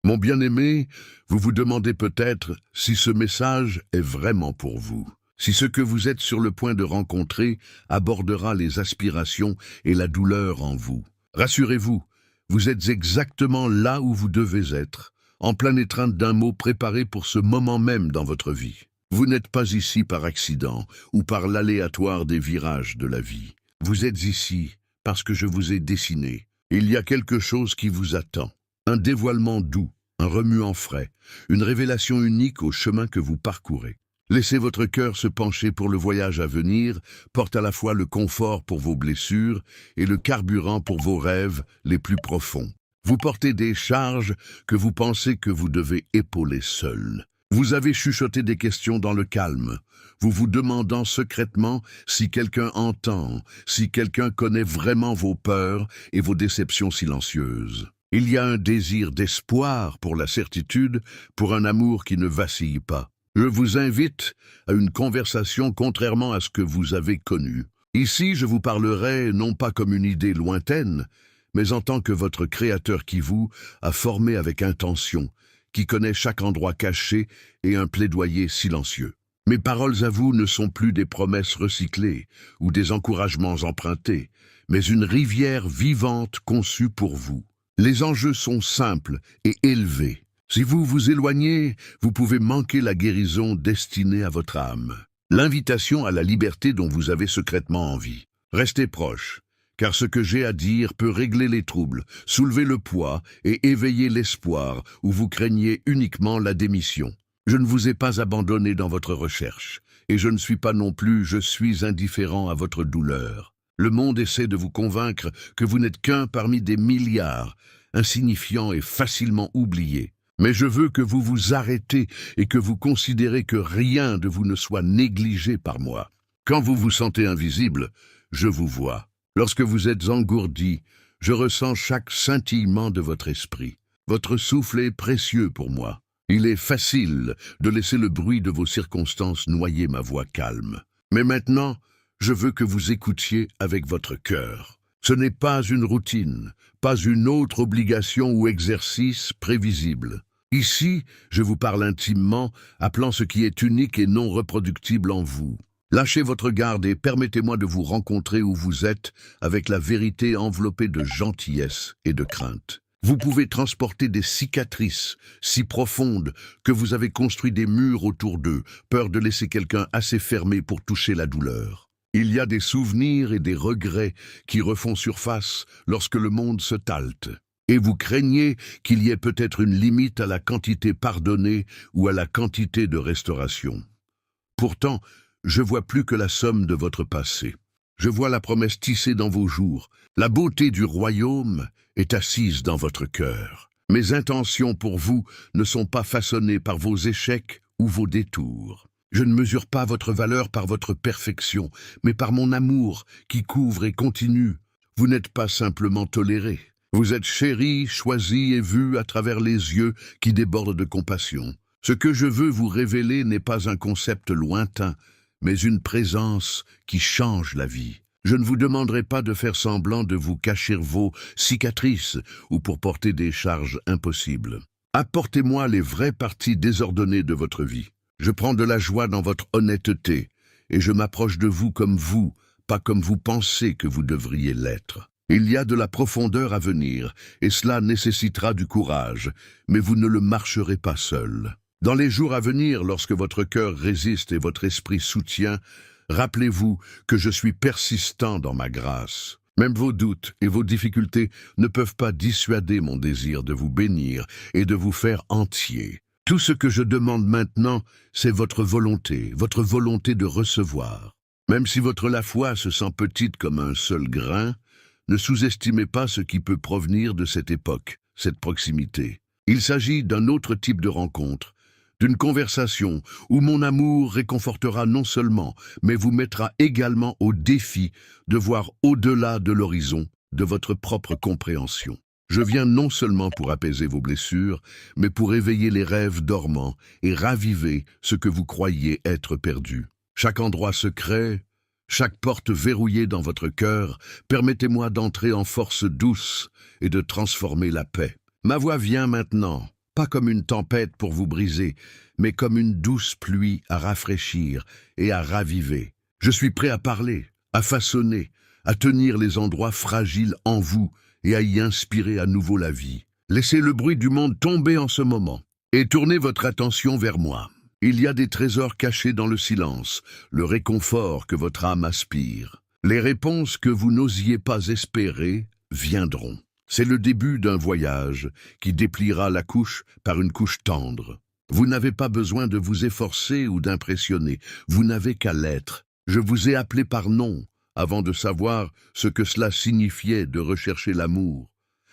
Mon bien-aimé, vous vous demandez peut-être si ce message est vraiment pour vous. Si ce que vous êtes sur le point de rencontrer abordera les aspirations et la douleur en vous. Rassurez-vous, vous êtes exactement là où vous devez être, en pleine étreinte d'un mot préparé pour ce moment même dans votre vie. Vous n'êtes pas ici par accident ou par l'aléatoire des virages de la vie. Vous êtes ici parce que je vous ai dessiné. Il y a quelque chose qui vous attend. Un dévoilement doux, un remuant frais, une révélation unique au chemin que vous parcourez. Laissez votre cœur se pencher pour le voyage à venir, porte à la fois le confort pour vos blessures et le carburant pour vos rêves les plus profonds. Vous portez des charges que vous pensez que vous devez épauler seul. Vous avez chuchoté des questions dans le calme, vous vous demandant secrètement si quelqu'un entend, si quelqu'un connaît vraiment vos peurs et vos déceptions silencieuses. Il y a un désir d'espoir pour la certitude, pour un amour qui ne vacille pas. Je vous invite à une conversation contrairement à ce que vous avez connu. Ici, je vous parlerai non pas comme une idée lointaine, mais en tant que votre Créateur qui vous a formé avec intention, qui connaît chaque endroit caché et un plaidoyer silencieux. Mes paroles à vous ne sont plus des promesses recyclées ou des encouragements empruntés, mais une rivière vivante conçue pour vous. Les enjeux sont simples et élevés. Si vous vous éloignez, vous pouvez manquer la guérison destinée à votre âme. L'invitation à la liberté dont vous avez secrètement envie. Restez proche, car ce que j'ai à dire peut régler les troubles, soulever le poids et éveiller l'espoir où vous craignez uniquement la démission. Je ne vous ai pas abandonné dans votre recherche, et je ne suis pas non plus je suis indifférent à votre douleur. Le monde essaie de vous convaincre que vous n'êtes qu'un parmi des milliards, insignifiant et facilement oublié. Mais je veux que vous vous arrêtez et que vous considérez que rien de vous ne soit négligé par moi. Quand vous vous sentez invisible, je vous vois. Lorsque vous êtes engourdi, je ressens chaque scintillement de votre esprit. Votre souffle est précieux pour moi. Il est facile de laisser le bruit de vos circonstances noyer ma voix calme. Mais maintenant, je veux que vous écoutiez avec votre cœur. Ce n'est pas une routine, pas une autre obligation ou exercice prévisible. Ici, je vous parle intimement, appelant ce qui est unique et non reproductible en vous. Lâchez votre garde et permettez-moi de vous rencontrer où vous êtes, avec la vérité enveloppée de gentillesse et de crainte. Vous pouvez transporter des cicatrices si profondes que vous avez construit des murs autour d'eux, peur de laisser quelqu'un assez fermé pour toucher la douleur. Il y a des souvenirs et des regrets qui refont surface lorsque le monde se talte. Et vous craignez qu'il y ait peut-être une limite à la quantité pardonnée ou à la quantité de restauration. Pourtant, je vois plus que la somme de votre passé. Je vois la promesse tissée dans vos jours. La beauté du royaume est assise dans votre cœur. Mes intentions pour vous ne sont pas façonnées par vos échecs ou vos détours. Je ne mesure pas votre valeur par votre perfection, mais par mon amour qui couvre et continue. Vous n'êtes pas simplement toléré. Vous êtes chéri, choisi et vu à travers les yeux qui débordent de compassion. Ce que je veux vous révéler n'est pas un concept lointain, mais une présence qui change la vie. Je ne vous demanderai pas de faire semblant de vous cacher vos cicatrices ou pour porter des charges impossibles. Apportez-moi les vraies parties désordonnées de votre vie. Je prends de la joie dans votre honnêteté, et je m'approche de vous, pas comme vous pensez que vous devriez l'être. Il y a de la profondeur à venir, et cela nécessitera du courage, mais vous ne le marcherez pas seul. Dans les jours à venir, lorsque votre cœur résiste et votre esprit soutient, rappelez-vous que je suis persistant dans ma grâce. Même vos doutes et vos difficultés ne peuvent pas dissuader mon désir de vous bénir et de vous faire entier. Tout ce que je demande maintenant, c'est votre volonté de recevoir. Même si la foi se sent petite comme un seul grain, ne sous-estimez pas ce qui peut provenir de cette époque, cette proximité. Il s'agit d'un autre type de rencontre, d'une conversation où mon amour réconfortera non seulement, mais vous mettra également au défi de voir au-delà de l'horizon de votre propre compréhension. Je viens non seulement pour apaiser vos blessures, mais pour éveiller les rêves dormants et raviver ce que vous croyiez être perdu. Chaque endroit secret, chaque porte verrouillée dans votre cœur, permettez-moi d'entrer en force douce et de transformer la paix. Ma voix vient maintenant, pas comme une tempête pour vous briser, mais comme une douce pluie à rafraîchir et à raviver. Je suis prêt à parler, à façonner, à tenir les endroits fragiles en vous et à y inspirer à nouveau la vie. Laissez le bruit du monde tomber en ce moment et tournez votre attention vers moi. Il y a des trésors cachés dans le silence, le réconfort que votre âme aspire. Les réponses que vous n'osiez pas espérer viendront. C'est le début d'un voyage qui dépliera la couche par une couche tendre. Vous n'avez pas besoin de vous efforcer ou d'impressionner, vous n'avez qu'à l'être. Je vous ai appelé par nom, avant de savoir ce que cela signifiait de rechercher l'amour,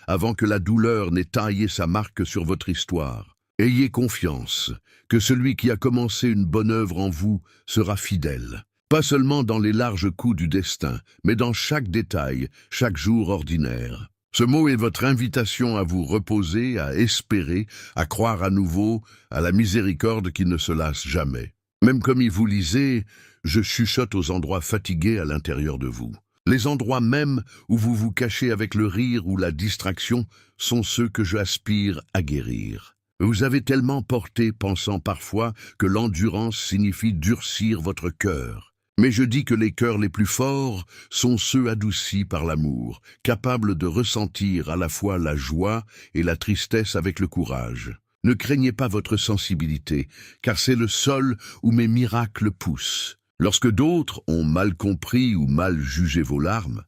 avant que la douleur n'ait taillé sa marque sur votre histoire. Ayez confiance que celui qui a commencé une bonne œuvre en vous sera fidèle, pas seulement dans les larges coups du destin, mais dans chaque détail, chaque jour ordinaire. Ce mot est votre invitation à vous reposer, à espérer, à croire à nouveau à la miséricorde qui ne se lasse jamais. Même comme il vous lisait, je chuchote aux endroits fatigués à l'intérieur de vous. Les endroits même où vous vous cachez avec le rire ou la distraction sont ceux que j'aspire à guérir. Vous avez tellement porté, pensant parfois que l'endurance signifie durcir votre cœur. Mais je dis que les cœurs les plus forts sont ceux adoucis par l'amour, capables de ressentir à la fois la joie et la tristesse avec le courage. Ne craignez pas votre sensibilité, car c'est le sol où mes miracles poussent. Lorsque d'autres ont mal compris ou mal jugé vos larmes,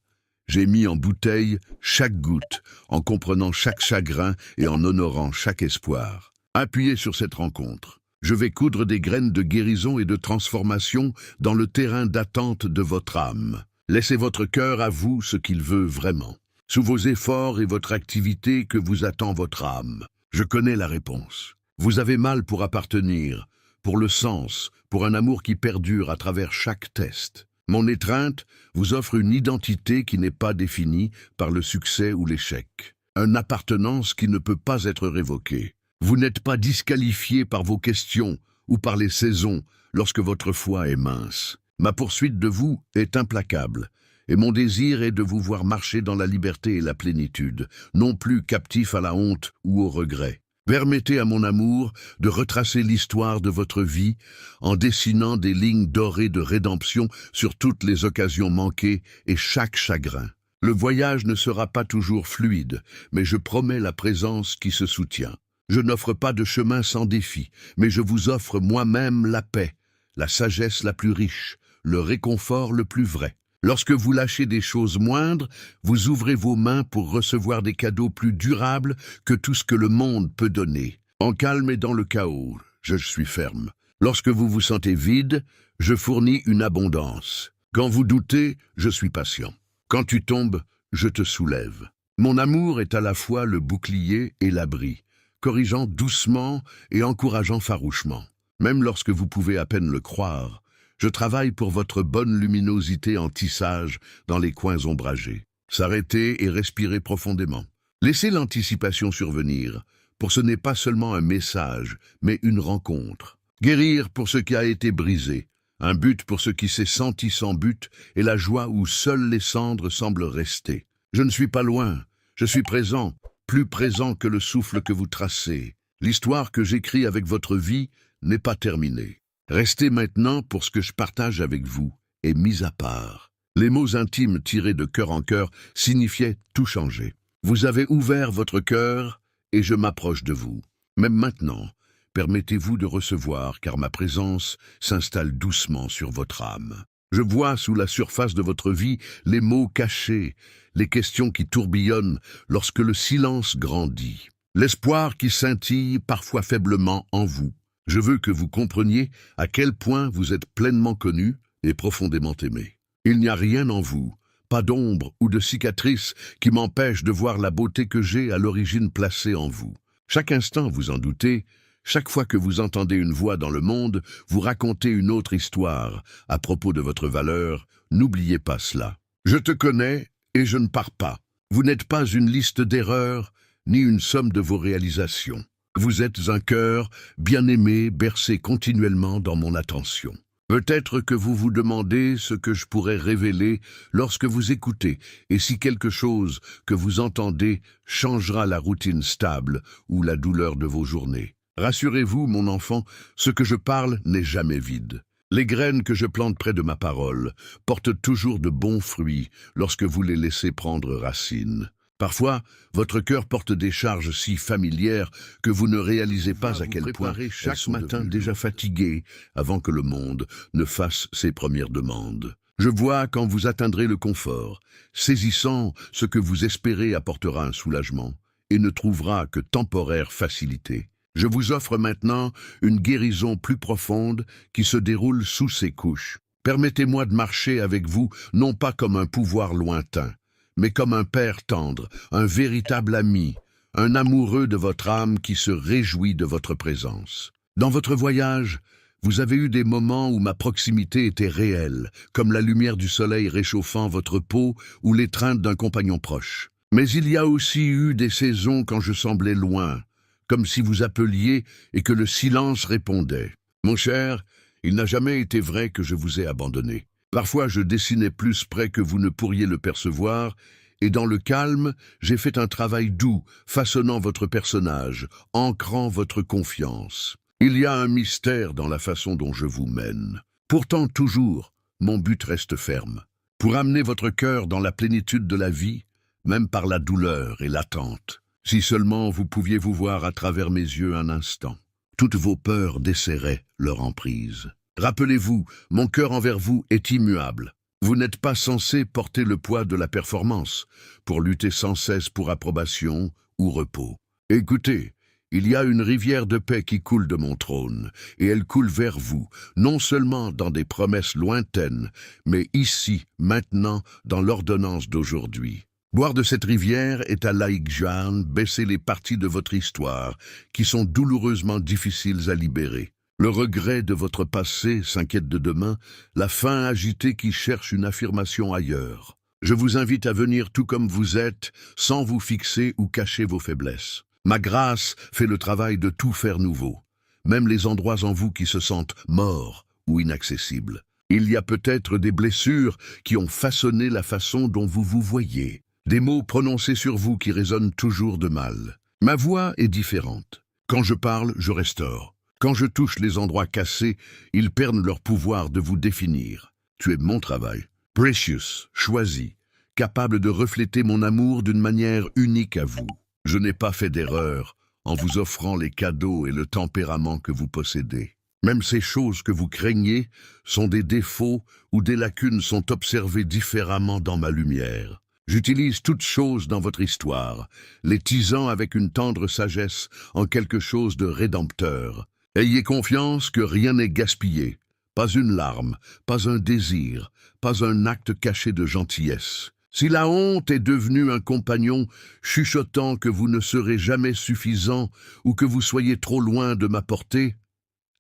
j'ai mis en bouteille chaque goutte, en comprenant chaque chagrin et en honorant chaque espoir. Appuyez sur cette rencontre. Je vais coudre des graines de guérison et de transformation dans le terrain d'attente de votre âme. Laissez votre cœur à vous ce qu'il veut vraiment. Sous vos efforts et votre activité que vous attend votre âme. Je connais la réponse. Vous avez mal pour appartenir, pour le sens, pour un amour qui perdure à travers chaque test. Mon étreinte vous offre une identité qui n'est pas définie par le succès ou l'échec. Une appartenance qui ne peut pas être révoquée. Vous n'êtes pas disqualifié par vos questions ou par les saisons lorsque votre foi est mince. Ma poursuite de vous est implacable, et mon désir est de vous voir marcher dans la liberté et la plénitude, non plus captif à la honte ou au regret. Permettez à mon amour de retracer l'histoire de votre vie en dessinant des lignes dorées de rédemption sur toutes les occasions manquées et chaque chagrin. Le voyage ne sera pas toujours fluide, mais je promets la présence qui se soutient. Je n'offre pas de chemin sans défi, mais je vous offre moi-même la paix, la sagesse la plus riche, le réconfort le plus vrai. Lorsque vous lâchez des choses moindres, vous ouvrez vos mains pour recevoir des cadeaux plus durables que tout ce que le monde peut donner. En calme et dans le chaos, je suis ferme. Lorsque vous vous sentez vide, je fournis une abondance. Quand vous doutez, je suis patient. Quand tu tombes, je te soulève. Mon amour est à la fois le bouclier et l'abri, corrigeant doucement et encourageant farouchement. Même lorsque vous pouvez à peine le croire, je travaille pour votre bonne luminosité en tissage dans les coins ombragés. S'arrêter et respirer profondément. Laissez l'anticipation survenir, pour ce n'est pas seulement un message, mais une rencontre. Guérir pour ce qui a été brisé, un but pour ce qui s'est senti sans but et la joie où seules les cendres semblent rester. Je ne suis pas loin, je suis présent, plus présent que le souffle que vous tracez. L'histoire que j'écris avec votre vie n'est pas terminée. Restez maintenant pour ce que je partage avec vous est mis à part. Les mots intimes tirés de cœur en cœur signifiaient tout changer. Vous avez ouvert votre cœur et je m'approche de vous. Même maintenant, permettez-vous de recevoir car ma présence s'installe doucement sur votre âme. Je vois sous la surface de votre vie les mots cachés, les questions qui tourbillonnent lorsque le silence grandit, l'espoir qui scintille parfois faiblement en vous. Je veux que vous compreniez à quel point vous êtes pleinement connu et profondément aimé. Il n'y a rien en vous, pas d'ombre ou de cicatrice qui m'empêche de voir la beauté que j'ai à l'origine placée en vous. Chaque instant, vous en doutez, chaque fois que vous entendez une voix dans le monde, vous racontez une autre histoire à propos de votre valeur. N'oubliez pas cela. Je te connais et je ne pars pas. Vous n'êtes pas une liste d'erreurs, ni une somme de vos réalisations. Vous êtes un cœur bien-aimé, bercé continuellement dans mon attention. Peut-être que vous vous demandez ce que je pourrais révéler lorsque vous écoutez, et si quelque chose que vous entendez changera la routine stable ou la douleur de vos journées. Rassurez-vous, mon enfant, ce que je parle n'est jamais vide. Les graines que je plante près de ma parole portent toujours de bons fruits lorsque vous les laissez prendre racine. Parfois, votre cœur porte des charges si familières que vous ne réalisez pas à quel point chaque matin déjà fatigué avant que le monde ne fasse ses premières demandes. Je vois quand vous atteindrez le confort, saisissant ce que vous espérez apportera un soulagement et ne trouvera que temporaire facilité. Je vous offre maintenant une guérison plus profonde qui se déroule sous ces couches. Permettez-moi de marcher avec vous, non pas comme un pouvoir lointain, mais comme un père tendre, un véritable ami, un amoureux de votre âme qui se réjouit de votre présence. Dans votre voyage, vous avez eu des moments où ma proximité était réelle, comme la lumière du soleil réchauffant votre peau ou l'étreinte d'un compagnon proche. Mais il y a aussi eu des saisons quand je semblais loin, comme si vous appeliez et que le silence répondait. Mon cher, il n'a jamais été vrai que je vous ai abandonné. Parfois, je dessinais plus près que vous ne pourriez le percevoir, et dans le calme, j'ai fait un travail doux, façonnant votre personnage, ancrant votre confiance. Il y a un mystère dans la façon dont je vous mène. Pourtant, toujours, mon but reste ferme. Pour amener votre cœur dans la plénitude de la vie, même par la douleur et l'attente. Si seulement vous pouviez vous voir à travers mes yeux un instant. Toutes vos peurs desserraient leur emprise. Rappelez-vous, mon cœur envers vous est immuable. Vous n'êtes pas censé porter le poids de la performance, pour lutter sans cesse pour approbation ou repos. Écoutez, il y a une rivière de paix qui coule de mon trône, et elle coule vers vous, non seulement dans des promesses lointaines, mais ici, maintenant, dans l'ordonnance d'aujourd'hui. Boire de cette rivière est à Laïkjan baisser les parties de votre histoire qui sont douloureusement difficiles à libérer. Le regret de votre passé s'inquiète de demain, la faim agitée qui cherche une affirmation ailleurs. Je vous invite à venir tout comme vous êtes, sans vous fixer ou cacher vos faiblesses. Ma grâce fait le travail de tout faire nouveau, même les endroits en vous qui se sentent morts ou inaccessibles. Il y a peut-être des blessures qui ont façonné la façon dont vous vous voyez, des mots prononcés sur vous qui résonnent toujours de mal. Ma voix est différente. Quand je parle, je restaure. Quand je touche les endroits cassés, ils perdent leur pouvoir de vous définir. Tu es mon travail, precious, choisi, capable de refléter mon amour d'une manière unique à vous. Je n'ai pas fait d'erreur en vous offrant les cadeaux et le tempérament que vous possédez. Même ces choses que vous craignez sont des défauts ou des lacunes sont observées différemment dans ma lumière. J'utilise toutes choses dans votre histoire, les tisant avec une tendre sagesse en quelque chose de rédempteur. Ayez confiance que rien n'est gaspillé, pas une larme, pas un désir, pas un acte caché de gentillesse. Si la honte est devenue un compagnon, chuchotant que vous ne serez jamais suffisant ou que vous soyez trop loin de ma portée,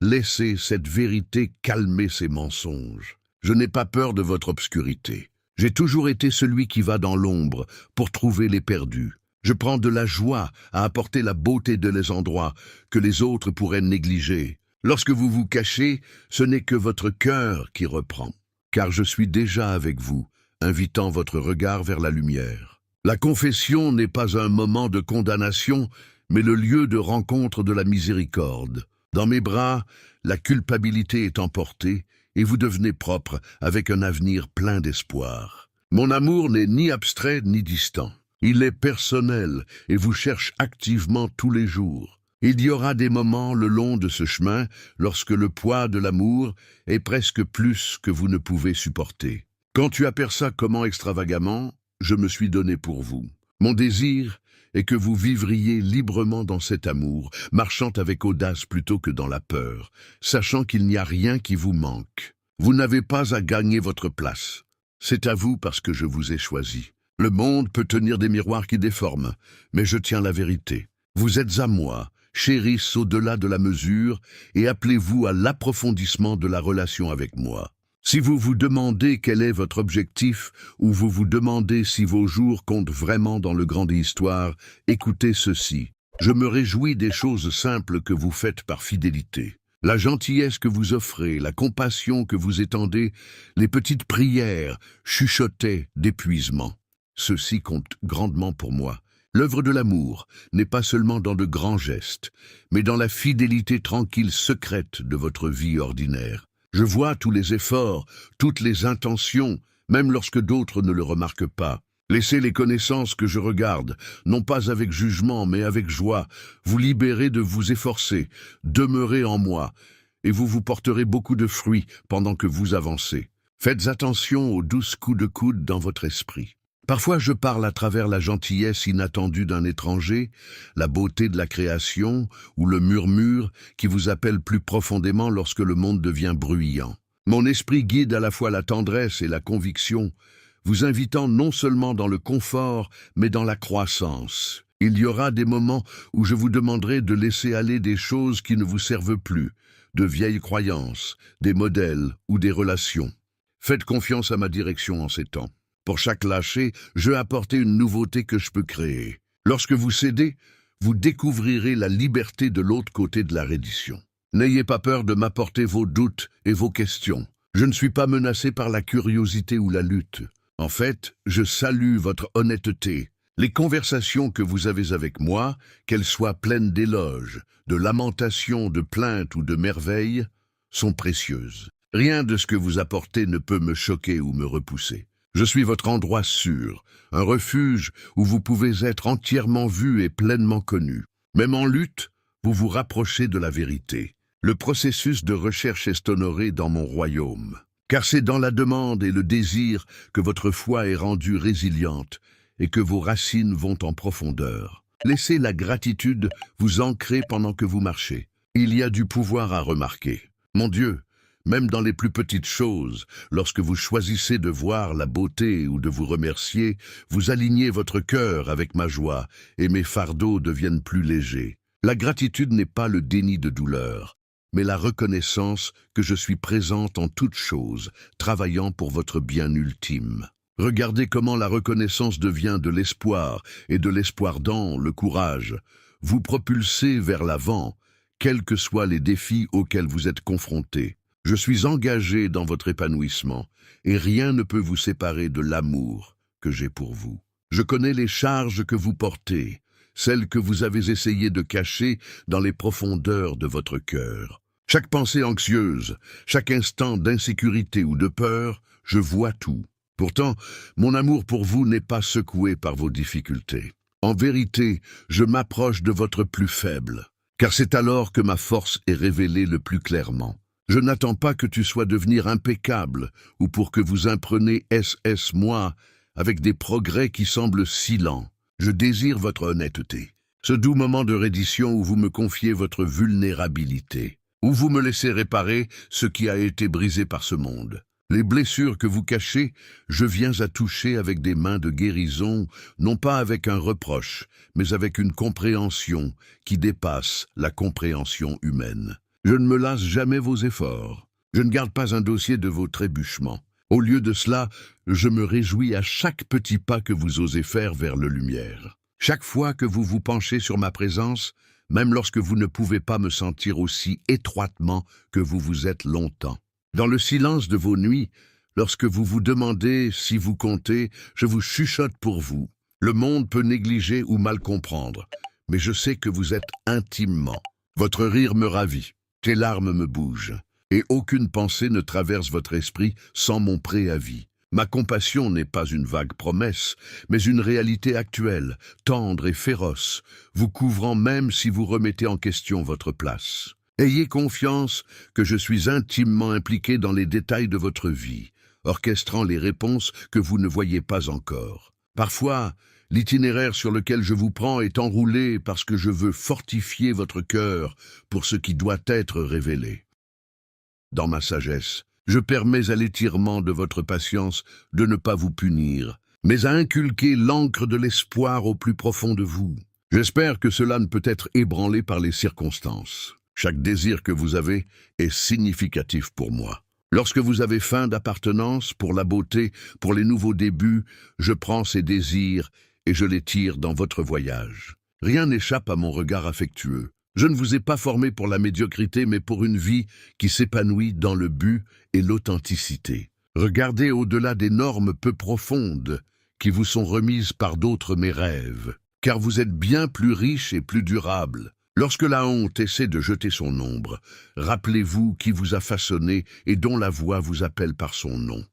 laissez cette vérité calmer ces mensonges. Je n'ai pas peur de votre obscurité. J'ai toujours été celui qui va dans l'ombre pour trouver les perdus. Je prends de la joie à apporter la beauté de les endroits que les autres pourraient négliger. Lorsque vous vous cachez, ce n'est que votre cœur qui reprend, car je suis déjà avec vous, invitant votre regard vers la lumière. La confession n'est pas un moment de condamnation, mais le lieu de rencontre de la miséricorde. Dans mes bras, la culpabilité est emportée, et vous devenez propre avec un avenir plein d'espoir. Mon amour n'est ni abstrait ni distant. Il est personnel et vous cherche activement tous les jours. Il y aura des moments le long de ce chemin lorsque le poids de l'amour est presque plus que vous ne pouvez supporter. Quand tu aperçois comment extravagamment je me suis donné pour vous. Mon désir est que vous vivriez librement dans cet amour, marchant avec audace plutôt que dans la peur, sachant qu'il n'y a rien qui vous manque. Vous n'avez pas à gagner votre place. C'est à vous parce que je vous ai choisi. Le monde peut tenir des miroirs qui déforment, mais je tiens la vérité. Vous êtes à moi, chérisse au-delà de la mesure, et appelez-vous à l'approfondissement de la relation avec moi. Si vous vous demandez quel est votre objectif, ou vous vous demandez si vos jours comptent vraiment dans le grand histoire, écoutez ceci. Je me réjouis des choses simples que vous faites par fidélité. La gentillesse que vous offrez, la compassion que vous étendez, les petites prières chuchotaient d'épuisement. Ceci compte grandement pour moi. L'œuvre de l'amour n'est pas seulement dans de grands gestes, mais dans la fidélité tranquille secrète de votre vie ordinaire. Je vois tous les efforts, toutes les intentions, même lorsque d'autres ne le remarquent pas. Laissez les connaissances que je regarde, non pas avec jugement, mais avec joie, vous libérer de vous efforcer, demeurez en moi, et vous vous porterez beaucoup de fruits pendant que vous avancez. Faites attention aux douces coups de coude dans votre esprit. Parfois je parle à travers la gentillesse inattendue d'un étranger, la beauté de la création ou le murmure qui vous appelle plus profondément lorsque le monde devient bruyant. Mon esprit guide à la fois la tendresse et la conviction, vous invitant non seulement dans le confort, mais dans la croissance. Il y aura des moments où je vous demanderai de laisser aller des choses qui ne vous servent plus, de vieilles croyances, des modèles ou des relations. Faites confiance à ma direction en ces temps. Pour chaque lâcher, je vais apporter une nouveauté que je peux créer. Lorsque vous cédez, vous découvrirez la liberté de l'autre côté de la reddition. N'ayez pas peur de m'apporter vos doutes et vos questions. Je ne suis pas menacé par la curiosité ou la lutte. En fait, je salue votre honnêteté. Les conversations que vous avez avec moi, qu'elles soient pleines d'éloges, de lamentations, de plaintes ou de merveilles, sont précieuses. Rien de ce que vous apportez ne peut me choquer ou me repousser. Je suis votre endroit sûr, un refuge où vous pouvez être entièrement vu et pleinement connu. Même en lutte, vous vous rapprochez de la vérité. Le processus de recherche est honoré dans mon royaume. Car c'est dans la demande et le désir que votre foi est rendue résiliente et que vos racines vont en profondeur. Laissez la gratitude vous ancrer pendant que vous marchez. Il y a du pouvoir à remarquer. Mon Dieu, même dans les plus petites choses, lorsque vous choisissez de voir la beauté ou de vous remercier, vous alignez votre cœur avec ma joie et mes fardeaux deviennent plus légers. La gratitude n'est pas le déni de douleur, mais la reconnaissance que je suis présente en toutes choses, travaillant pour votre bien ultime. Regardez comment la reconnaissance devient de l'espoir, et de l'espoir dans le courage. Vous propulsez vers l'avant, quels que soient les défis auxquels vous êtes confrontés. Je suis engagé dans votre épanouissement, et rien ne peut vous séparer de l'amour que j'ai pour vous. Je connais les charges que vous portez, celles que vous avez essayé de cacher dans les profondeurs de votre cœur. Chaque pensée anxieuse, chaque instant d'insécurité ou de peur, je vois tout. Pourtant, mon amour pour vous n'est pas secoué par vos difficultés. En vérité, je m'approche de votre plus faible, car c'est alors que ma force est révélée le plus clairement. Je n'attends pas que tu sois devenir impeccable ou pour que vous impreniez moi avec des progrès qui semblent si lents. Je désire votre honnêteté, ce doux moment de reddition où vous me confiez votre vulnérabilité, où vous me laissez réparer ce qui a été brisé par ce monde. Les blessures que vous cachez, je viens à toucher avec des mains de guérison, non pas avec un reproche, mais avec une compréhension qui dépasse la compréhension humaine. Je ne me lasse jamais vos efforts. Je ne garde pas un dossier de vos trébuchements. Au lieu de cela, je me réjouis à chaque petit pas que vous osez faire vers la lumière. Chaque fois que vous vous penchez sur ma présence, même lorsque vous ne pouvez pas me sentir aussi étroitement que vous vous êtes longtemps. Dans le silence de vos nuits, lorsque vous vous demandez si vous comptez, je vous chuchote pour vous. Le monde peut négliger ou mal comprendre, mais je sais que vous êtes intimement. Votre rire me ravit, tes larmes me bougent, et aucune pensée ne traverse votre esprit sans mon préavis. Ma compassion n'est pas une vague promesse, mais une réalité actuelle, tendre et féroce, vous couvrant même si vous remettez en question votre place. Ayez confiance que je suis intimement impliqué dans les détails de votre vie, orchestrant les réponses que vous ne voyez pas encore. Parfois, l'itinéraire sur lequel je vous prends est enroulé parce que je veux fortifier votre cœur pour ce qui doit être révélé. Dans ma sagesse, je permets à l'étirement de votre patience de ne pas vous punir, mais à inculquer l'encre de l'espoir au plus profond de vous. J'espère que cela ne peut être ébranlé par les circonstances. Chaque désir que vous avez est significatif pour moi. Lorsque vous avez faim d'appartenance, pour la beauté, pour les nouveaux débuts, je prends ces désirs et je les tire dans votre voyage. Rien n'échappe à mon regard affectueux. Je ne vous ai pas formé pour la médiocrité, mais pour une vie qui s'épanouit dans le but et l'authenticité. Regardez au-delà des normes peu profondes qui vous sont remises par d'autres mes rêves, car vous êtes bien plus riche et plus durable. Lorsque la honte essaie de jeter son ombre, rappelez-vous qui vous a façonné et dont la voix vous appelle par son nom.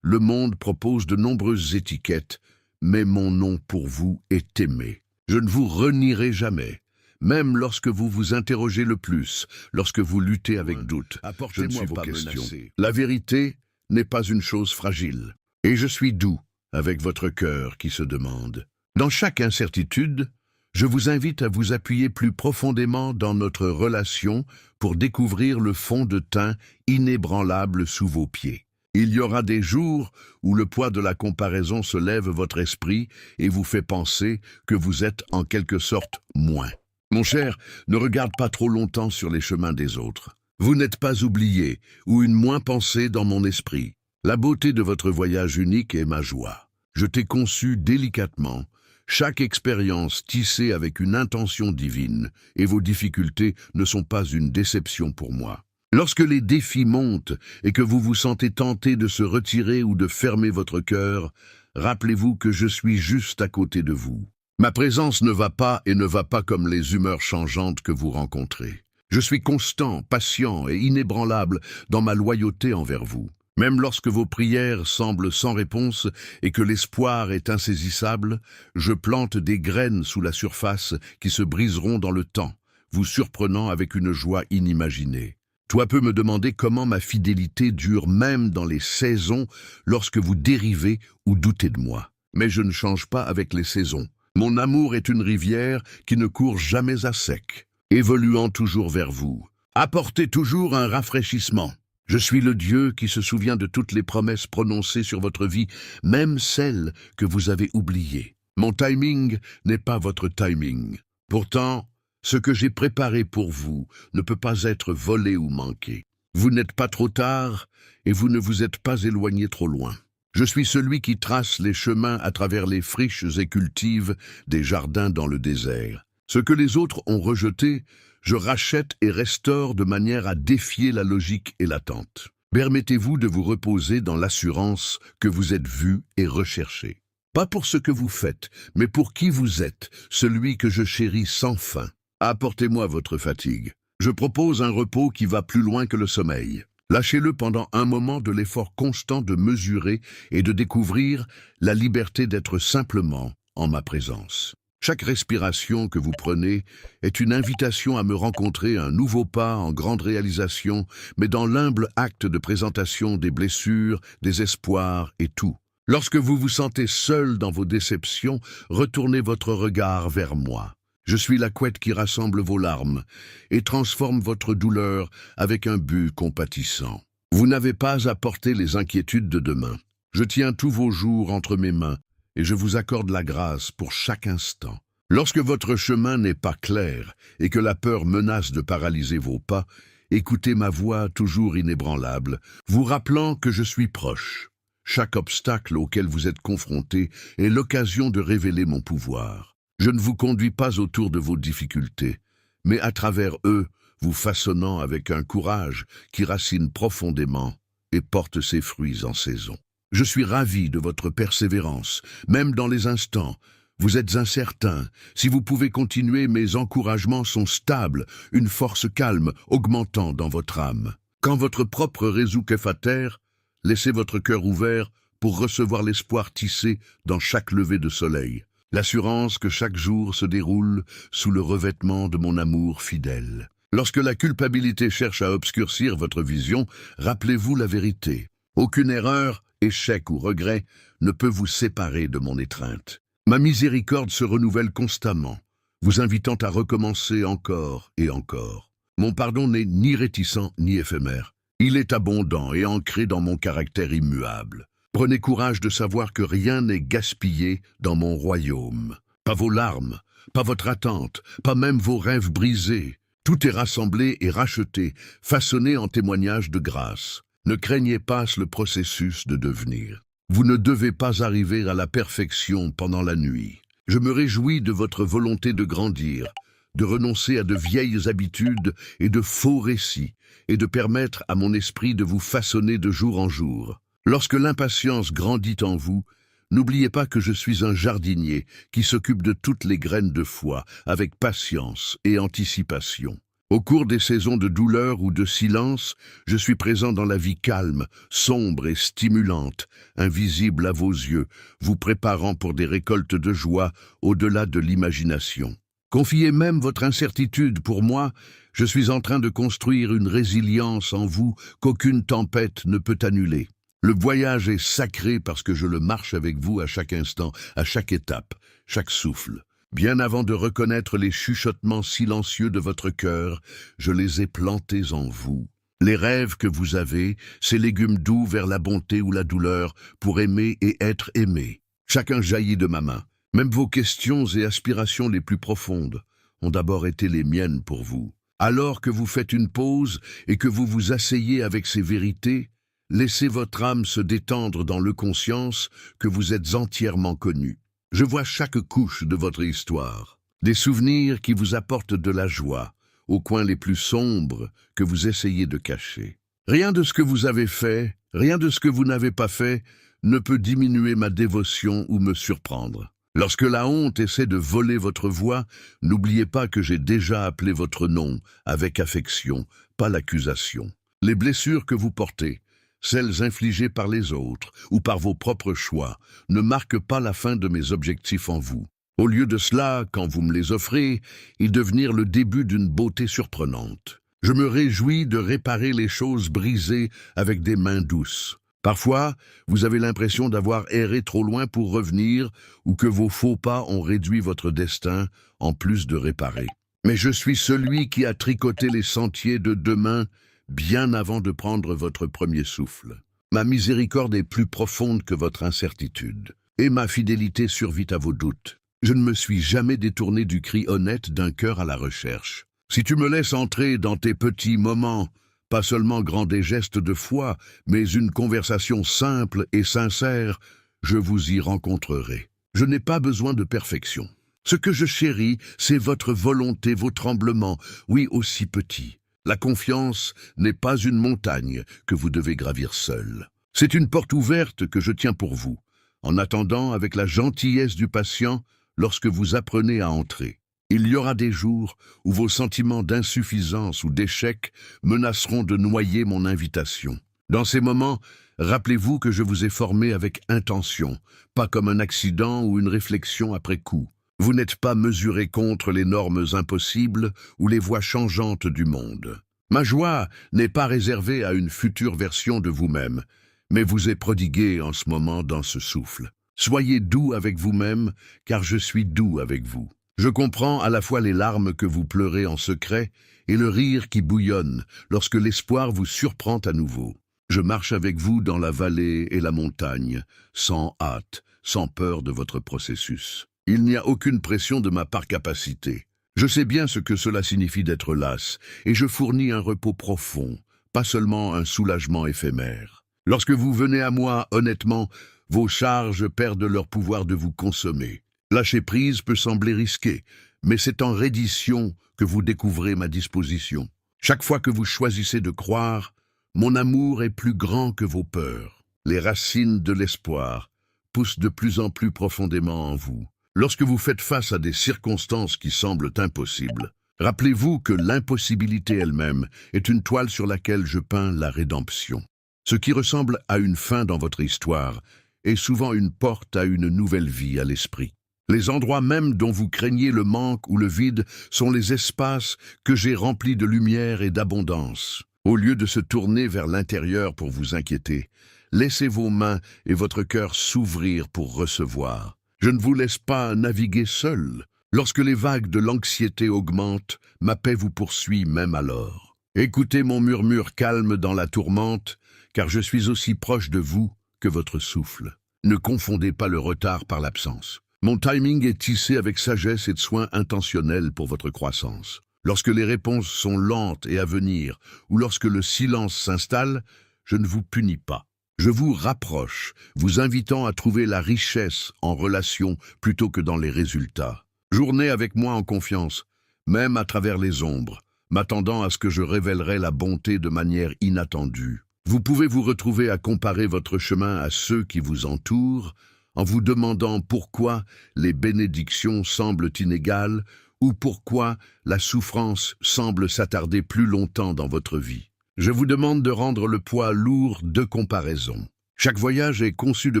Le monde propose de nombreuses étiquettes, mais mon nom pour vous est aimé. Je ne vous renierai jamais, même lorsque vous vous interrogez le plus, lorsque vous luttez avec doute. Je ne suis pas menacé. La vérité n'est pas une chose fragile, et je suis doux avec votre cœur qui se demande. Dans chaque incertitude, je vous invite à vous appuyer plus profondément dans notre relation pour découvrir le fond de teint inébranlable sous vos pieds. Il y aura des jours où le poids de la comparaison se lève votre esprit et vous fait penser que vous êtes en quelque sorte moins. Mon cher, ne regarde pas trop longtemps sur les chemins des autres. Vous n'êtes pas oublié ou une moins pensée dans mon esprit. La beauté de votre voyage unique est ma joie. Je t'ai conçu délicatement, chaque expérience tissée avec une intention divine, et vos difficultés ne sont pas une déception pour moi. Lorsque les défis montent et que vous vous sentez tenté de se retirer ou de fermer votre cœur, rappelez-vous que je suis juste à côté de vous. Ma présence ne va pas et ne va pas comme les humeurs changeantes que vous rencontrez. Je suis constant, patient et inébranlable dans ma loyauté envers vous. Même lorsque vos prières semblent sans réponse et que l'espoir est insaisissable, je plante des graines sous la surface qui se briseront dans le temps, vous surprenant avec une joie inimaginée. Toi peux me demander comment ma fidélité dure même dans les saisons lorsque vous dérivez ou doutez de moi. Mais je ne change pas avec les saisons. Mon amour est une rivière qui ne court jamais à sec, évoluant toujours vers vous. Apportez toujours un rafraîchissement. Je suis le Dieu qui se souvient de toutes les promesses prononcées sur votre vie, même celles que vous avez oubliées. Mon timing n'est pas votre timing. Pourtant, ce que j'ai préparé pour vous ne peut pas être volé ou manqué. Vous n'êtes pas trop tard et vous ne vous êtes pas éloigné trop loin. Je suis celui qui trace les chemins à travers les friches et cultive des jardins dans le désert. Ce que les autres ont rejeté, je rachète et restaure de manière à défier la logique et l'attente. Permettez-vous de vous reposer dans l'assurance que vous êtes vu et recherché. Pas pour ce que vous faites, mais pour qui vous êtes, celui que je chéris sans fin. Apportez-moi votre fatigue. Je propose un repos qui va plus loin que le sommeil. Lâchez-le pendant un moment de l'effort constant de mesurer et de découvrir la liberté d'être simplement en ma présence. Chaque respiration que vous prenez est une invitation à me rencontrer, un nouveau pas en grande réalisation, mais dans l'humble acte de présentation des blessures, des espoirs et tout. Lorsque vous vous sentez seul dans vos déceptions, retournez votre regard vers moi. Je suis la couette qui rassemble vos larmes et transforme votre douleur avec un but compatissant. Vous n'avez pas à porter les inquiétudes de demain. Je tiens tous vos jours entre mes mains et je vous accorde la grâce pour chaque instant. Lorsque votre chemin n'est pas clair et que la peur menace de paralyser vos pas, écoutez ma voix toujours inébranlable, vous rappelant que je suis proche. Chaque obstacle auquel vous êtes confronté est l'occasion de révéler mon pouvoir. Je ne vous conduis pas autour de vos difficultés, mais à travers eux, vous façonnant avec un courage qui racine profondément et porte ses fruits en saison. Je suis ravi de votre persévérance, même dans les instants. Vous êtes incertain. Si vous pouvez continuer, mes encouragements sont stables, une force calme augmentant dans votre âme. Quand votre propre réseau est à terre, laissez votre cœur ouvert pour recevoir l'espoir tissé dans chaque lever de soleil. L'assurance que chaque jour se déroule sous le revêtement de mon amour fidèle. Lorsque la culpabilité cherche à obscurcir votre vision, rappelez-vous la vérité. Aucune erreur, échec ou regret ne peut vous séparer de mon étreinte. Ma miséricorde se renouvelle constamment, vous invitant à recommencer encore et encore. Mon pardon n'est ni réticent ni éphémère. Il est abondant et ancré dans mon caractère immuable. Prenez courage de savoir que rien n'est gaspillé dans mon royaume. Pas vos larmes, pas votre attente, pas même vos rêves brisés. Tout est rassemblé et racheté, façonné en témoignage de grâce. Ne craignez pas le processus de devenir. Vous ne devez pas arriver à la perfection pendant la nuit. Je me réjouis de votre volonté de grandir, de renoncer à de vieilles habitudes et de faux récits, et de permettre à mon esprit de vous façonner de jour en jour. Lorsque l'impatience grandit en vous, n'oubliez pas que je suis un jardinier qui s'occupe de toutes les graines de foi avec patience et anticipation. Au cours des saisons de douleur ou de silence, je suis présent dans la vie calme, sombre et stimulante, invisible à vos yeux, vous préparant pour des récoltes de joie au-delà de l'imagination. Confiez même votre incertitude pour moi, je suis en train de construire une résilience en vous qu'aucune tempête ne peut annuler. Le voyage est sacré parce que je le marche avec vous à chaque instant, à chaque étape, chaque souffle. Bien avant de reconnaître les chuchotements silencieux de votre cœur, je les ai plantés en vous. Les rêves que vous avez, ces légumes doux vers la bonté ou la douleur, pour aimer et être aimé. Chacun jaillit de ma main. Même vos questions et aspirations les plus profondes ont d'abord été les miennes pour vous. Alors que vous faites une pause et que vous vous asseyez avec ces vérités, laissez votre âme se détendre dans le conscience que vous êtes entièrement connu. Je vois chaque couche de votre histoire, des souvenirs qui vous apportent de la joie, aux coins les plus sombres que vous essayez de cacher. Rien de ce que vous avez fait, rien de ce que vous n'avez pas fait, ne peut diminuer ma dévotion ou me surprendre. Lorsque la honte essaie de voler votre voix, n'oubliez pas que j'ai déjà appelé votre nom avec affection, pas l'accusation. Les blessures que vous portez, celles infligées par les autres ou par vos propres choix, ne marquent pas la fin de mes objectifs en vous. Au lieu de cela, quand vous me les offrez, ils devenirent le début d'une beauté surprenante. Je me réjouis de réparer les choses brisées avec des mains douces. Parfois, vous avez l'impression d'avoir erré trop loin pour revenir ou que vos faux pas ont réduit votre destin en plus de réparer. Mais je suis celui qui a tricoté les sentiers de demain bien avant de prendre votre premier souffle. Ma miséricorde est plus profonde que votre incertitude, et ma fidélité survit à vos doutes. Je ne me suis jamais détourné du cri honnête d'un cœur à la recherche. Si tu me laisses entrer dans tes petits moments, pas seulement grands gestes de foi, mais une conversation simple et sincère, je vous y rencontrerai. Je n'ai pas besoin de perfection. Ce que je chéris, c'est votre volonté, vos tremblements, oui aussi petits. La confiance n'est pas une montagne que vous devez gravir seul. C'est une porte ouverte que je tiens pour vous, en attendant avec la gentillesse du patient lorsque vous apprenez à entrer. Il y aura des jours où vos sentiments d'insuffisance ou d'échec menaceront de noyer mon invitation. Dans ces moments, rappelez-vous que je vous ai formé avec intention, pas comme un accident ou une réflexion après coup. Vous n'êtes pas mesuré contre les normes impossibles ou les voies changeantes du monde. Ma joie n'est pas réservée à une future version de vous-même, mais vous est prodiguée en ce moment dans ce souffle. Soyez doux avec vous-même, car je suis doux avec vous. Je comprends à la fois les larmes que vous pleurez en secret et le rire qui bouillonne lorsque l'espoir vous surprend à nouveau. Je marche avec vous dans la vallée et la montagne, sans hâte, sans peur de votre processus. Il n'y a aucune pression de ma part capacité. Je sais bien ce que cela signifie d'être las, et je fournis un repos profond, pas seulement un soulagement éphémère. Lorsque vous venez à moi, honnêtement, vos charges perdent leur pouvoir de vous consommer. Lâcher prise peut sembler risqué, mais c'est en reddition que vous découvrez ma disposition. Chaque fois que vous choisissez de croire, mon amour est plus grand que vos peurs. Les racines de l'espoir poussent de plus en plus profondément en vous. Lorsque vous faites face à des circonstances qui semblent impossibles, rappelez-vous que l'impossibilité elle-même est une toile sur laquelle je peins la rédemption. Ce qui ressemble à une fin dans votre histoire est souvent une porte à une nouvelle vie à l'esprit. Les endroits même dont vous craignez le manque ou le vide sont les espaces que j'ai remplis de lumière et d'abondance. Au lieu de se tourner vers l'intérieur pour vous inquiéter, laissez vos mains et votre cœur s'ouvrir pour recevoir. Je ne vous laisse pas naviguer seul. Lorsque les vagues de l'anxiété augmentent, ma paix vous poursuit même alors. Écoutez mon murmure calme dans la tourmente, car je suis aussi proche de vous que votre souffle. Ne confondez pas le retard par l'absence. Mon timing est tissé avec sagesse et de soins intentionnels pour votre croissance. Lorsque les réponses sont lentes et à venir, ou lorsque le silence s'installe, je ne vous punis pas. Je vous rapproche, vous invitant à trouver la richesse en relation plutôt que dans les résultats. Journez avec moi en confiance, même à travers les ombres, m'attendant à ce que je révélerai la bonté de manière inattendue. Vous pouvez vous retrouver à comparer votre chemin à ceux qui vous entourent, en vous demandant pourquoi les bénédictions semblent inégales ou pourquoi la souffrance semble s'attarder plus longtemps dans votre vie. Je vous demande de rendre le poids lourd de comparaison. Chaque voyage est conçu de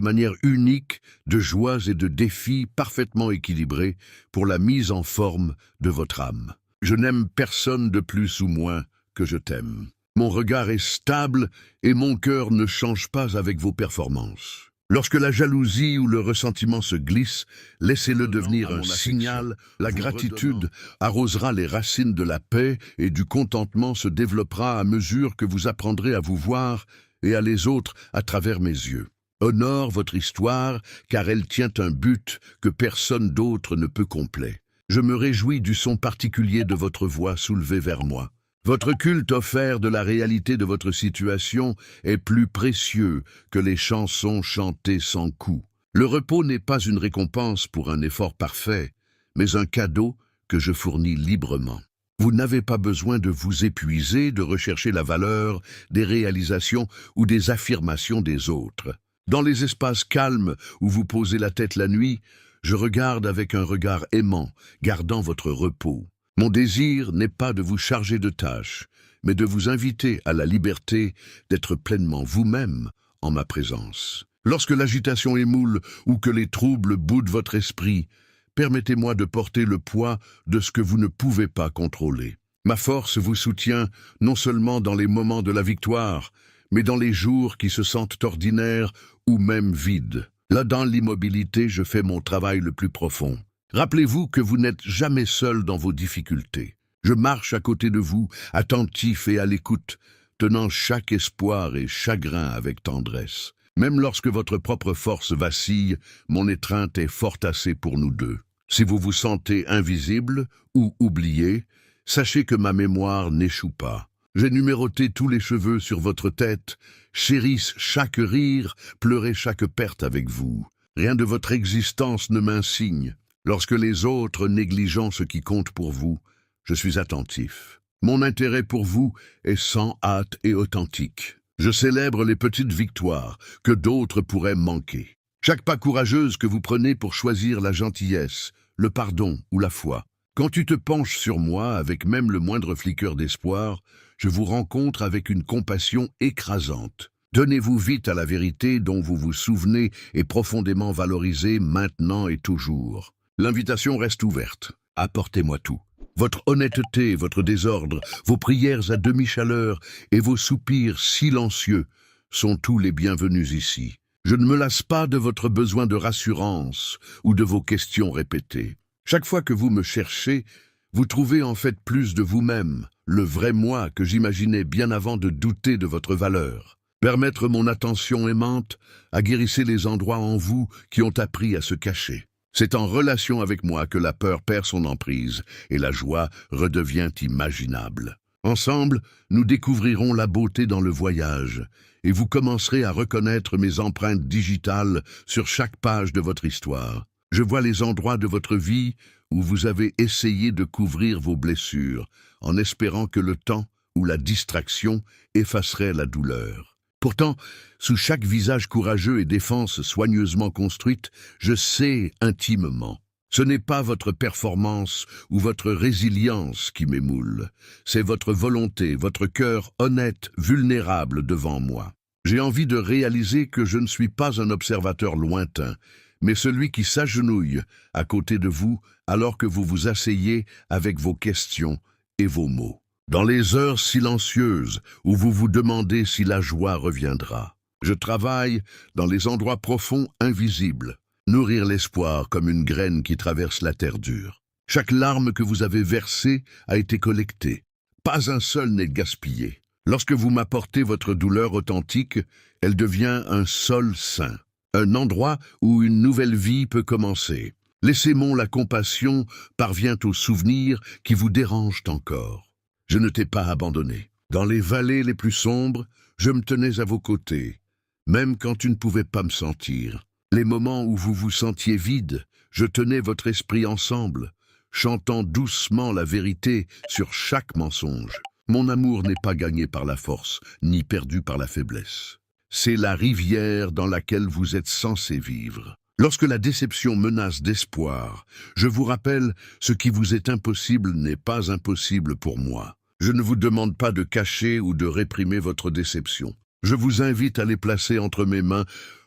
manière unique, de joies et de défis parfaitement équilibrés pour la mise en forme de votre âme. Je n'aime personne de plus ou moins que je t'aime. Mon regard est stable et mon cœur ne change pas avec vos performances. Lorsque la jalousie ou le ressentiment se glisse, laissez-le devenir un signal. La gratitude arrosera les racines de la paix et du contentement se développera à mesure que vous apprendrez à vous voir et à les autres à travers mes yeux. Honore votre histoire, car elle tient un but que personne d'autre ne peut combler. Je me réjouis du son particulier de votre voix soulevée vers moi. Votre culte offert de la réalité de votre situation est plus précieux que les chansons chantées sans coup. Le repos n'est pas une récompense pour un effort parfait, mais un cadeau que je fournis librement. Vous n'avez pas besoin de vous épuiser, de rechercher la valeur des réalisations ou des affirmations des autres. Dans les espaces calmes où vous posez la tête la nuit, je regarde avec un regard aimant, gardant votre repos. Mon désir n'est pas de vous charger de tâches, mais de vous inviter à la liberté d'être pleinement vous-même en ma présence. Lorsque l'agitation émoule ou que les troubles boudent votre esprit, permettez-moi de porter le poids de ce que vous ne pouvez pas contrôler. Ma force vous soutient non seulement dans les moments de la victoire, mais dans les jours qui se sentent ordinaires ou même vides. Là, dans l'immobilité, je fais mon travail le plus profond. Rappelez-vous que vous n'êtes jamais seul dans vos difficultés. Je marche à côté de vous, attentif et à l'écoute, tenant chaque espoir et chagrin avec tendresse. Même lorsque votre propre force vacille, mon étreinte est forte assez pour nous deux. Si vous vous sentez invisible ou oublié, sachez que ma mémoire n'échoue pas. J'ai numéroté tous les cheveux sur votre tête, chérisse chaque rire, pleurez chaque perte avec vous. Rien de votre existence ne m'insigne. Lorsque les autres négligeant ce qui compte pour vous, je suis attentif. Mon intérêt pour vous est sans hâte et authentique. Je célèbre les petites victoires que d'autres pourraient manquer. Chaque pas courageuse que vous prenez pour choisir la gentillesse, le pardon ou la foi. Quand tu te penches sur moi avec même le moindre flicker d'espoir, je vous rencontre avec une compassion écrasante. Donnez-vous vite à la vérité dont vous vous souvenez et profondément valorisée maintenant et toujours. L'invitation reste ouverte. Apportez-moi tout. Votre honnêteté, votre désordre, vos prières à demi-chaleur et vos soupirs silencieux sont tous les bienvenus ici. Je ne me lasse pas de votre besoin de rassurance ou de vos questions répétées. Chaque fois que vous me cherchez, vous trouvez en fait plus de vous-même, le vrai moi que j'imaginais bien avant de douter de votre valeur. Permettre mon attention aimante à guérir les endroits en vous qui ont appris à se cacher. C'est en relation avec moi que la peur perd son emprise et la joie redevient imaginable. Ensemble, nous découvrirons la beauté dans le voyage et vous commencerez à reconnaître mes empreintes digitales sur chaque page de votre histoire. Je vois les endroits de votre vie où vous avez essayé de couvrir vos blessures en espérant que le temps ou la distraction effacerait la douleur. Pourtant, sous chaque visage courageux et défense soigneusement construite, je sais intimement. Ce n'est pas votre performance ou votre résilience qui m'émoule. C'est votre volonté, votre cœur honnête, vulnérable devant moi. J'ai envie de réaliser que je ne suis pas un observateur lointain, mais celui qui s'agenouille à côté de vous alors que vous vous asseyez avec vos questions et vos mots. Dans les heures silencieuses où vous vous demandez si la joie reviendra, je travaille dans les endroits profonds invisibles, nourrir l'espoir comme une graine qui traverse la terre dure. Chaque larme que vous avez versée a été collectée. Pas un seul n'est gaspillé. Lorsque vous m'apportez votre douleur authentique, elle devient un sol sain, un endroit où une nouvelle vie peut commencer. Laissez-moi la compassion parvient aux souvenirs qui vous dérangent encore. Je ne t'ai pas abandonné. Dans les vallées les plus sombres, je me tenais à vos côtés, même quand tu ne pouvais pas me sentir. Les moments où vous vous sentiez vide, je tenais votre esprit ensemble. chantant doucement la vérité sur chaque mensonge. Mon amour n'est pas gagné par la force, ni perdu par la faiblesse. C'est la rivière dans laquelle vous êtes censé vivre. Lorsque la déception menace d'espoir, je vous rappelle, ce qui vous est impossible n'est pas impossible pour moi. Je ne vous demande pas de cacher ou de réprimer votre déception. Je vous invite à les placer entre mes mains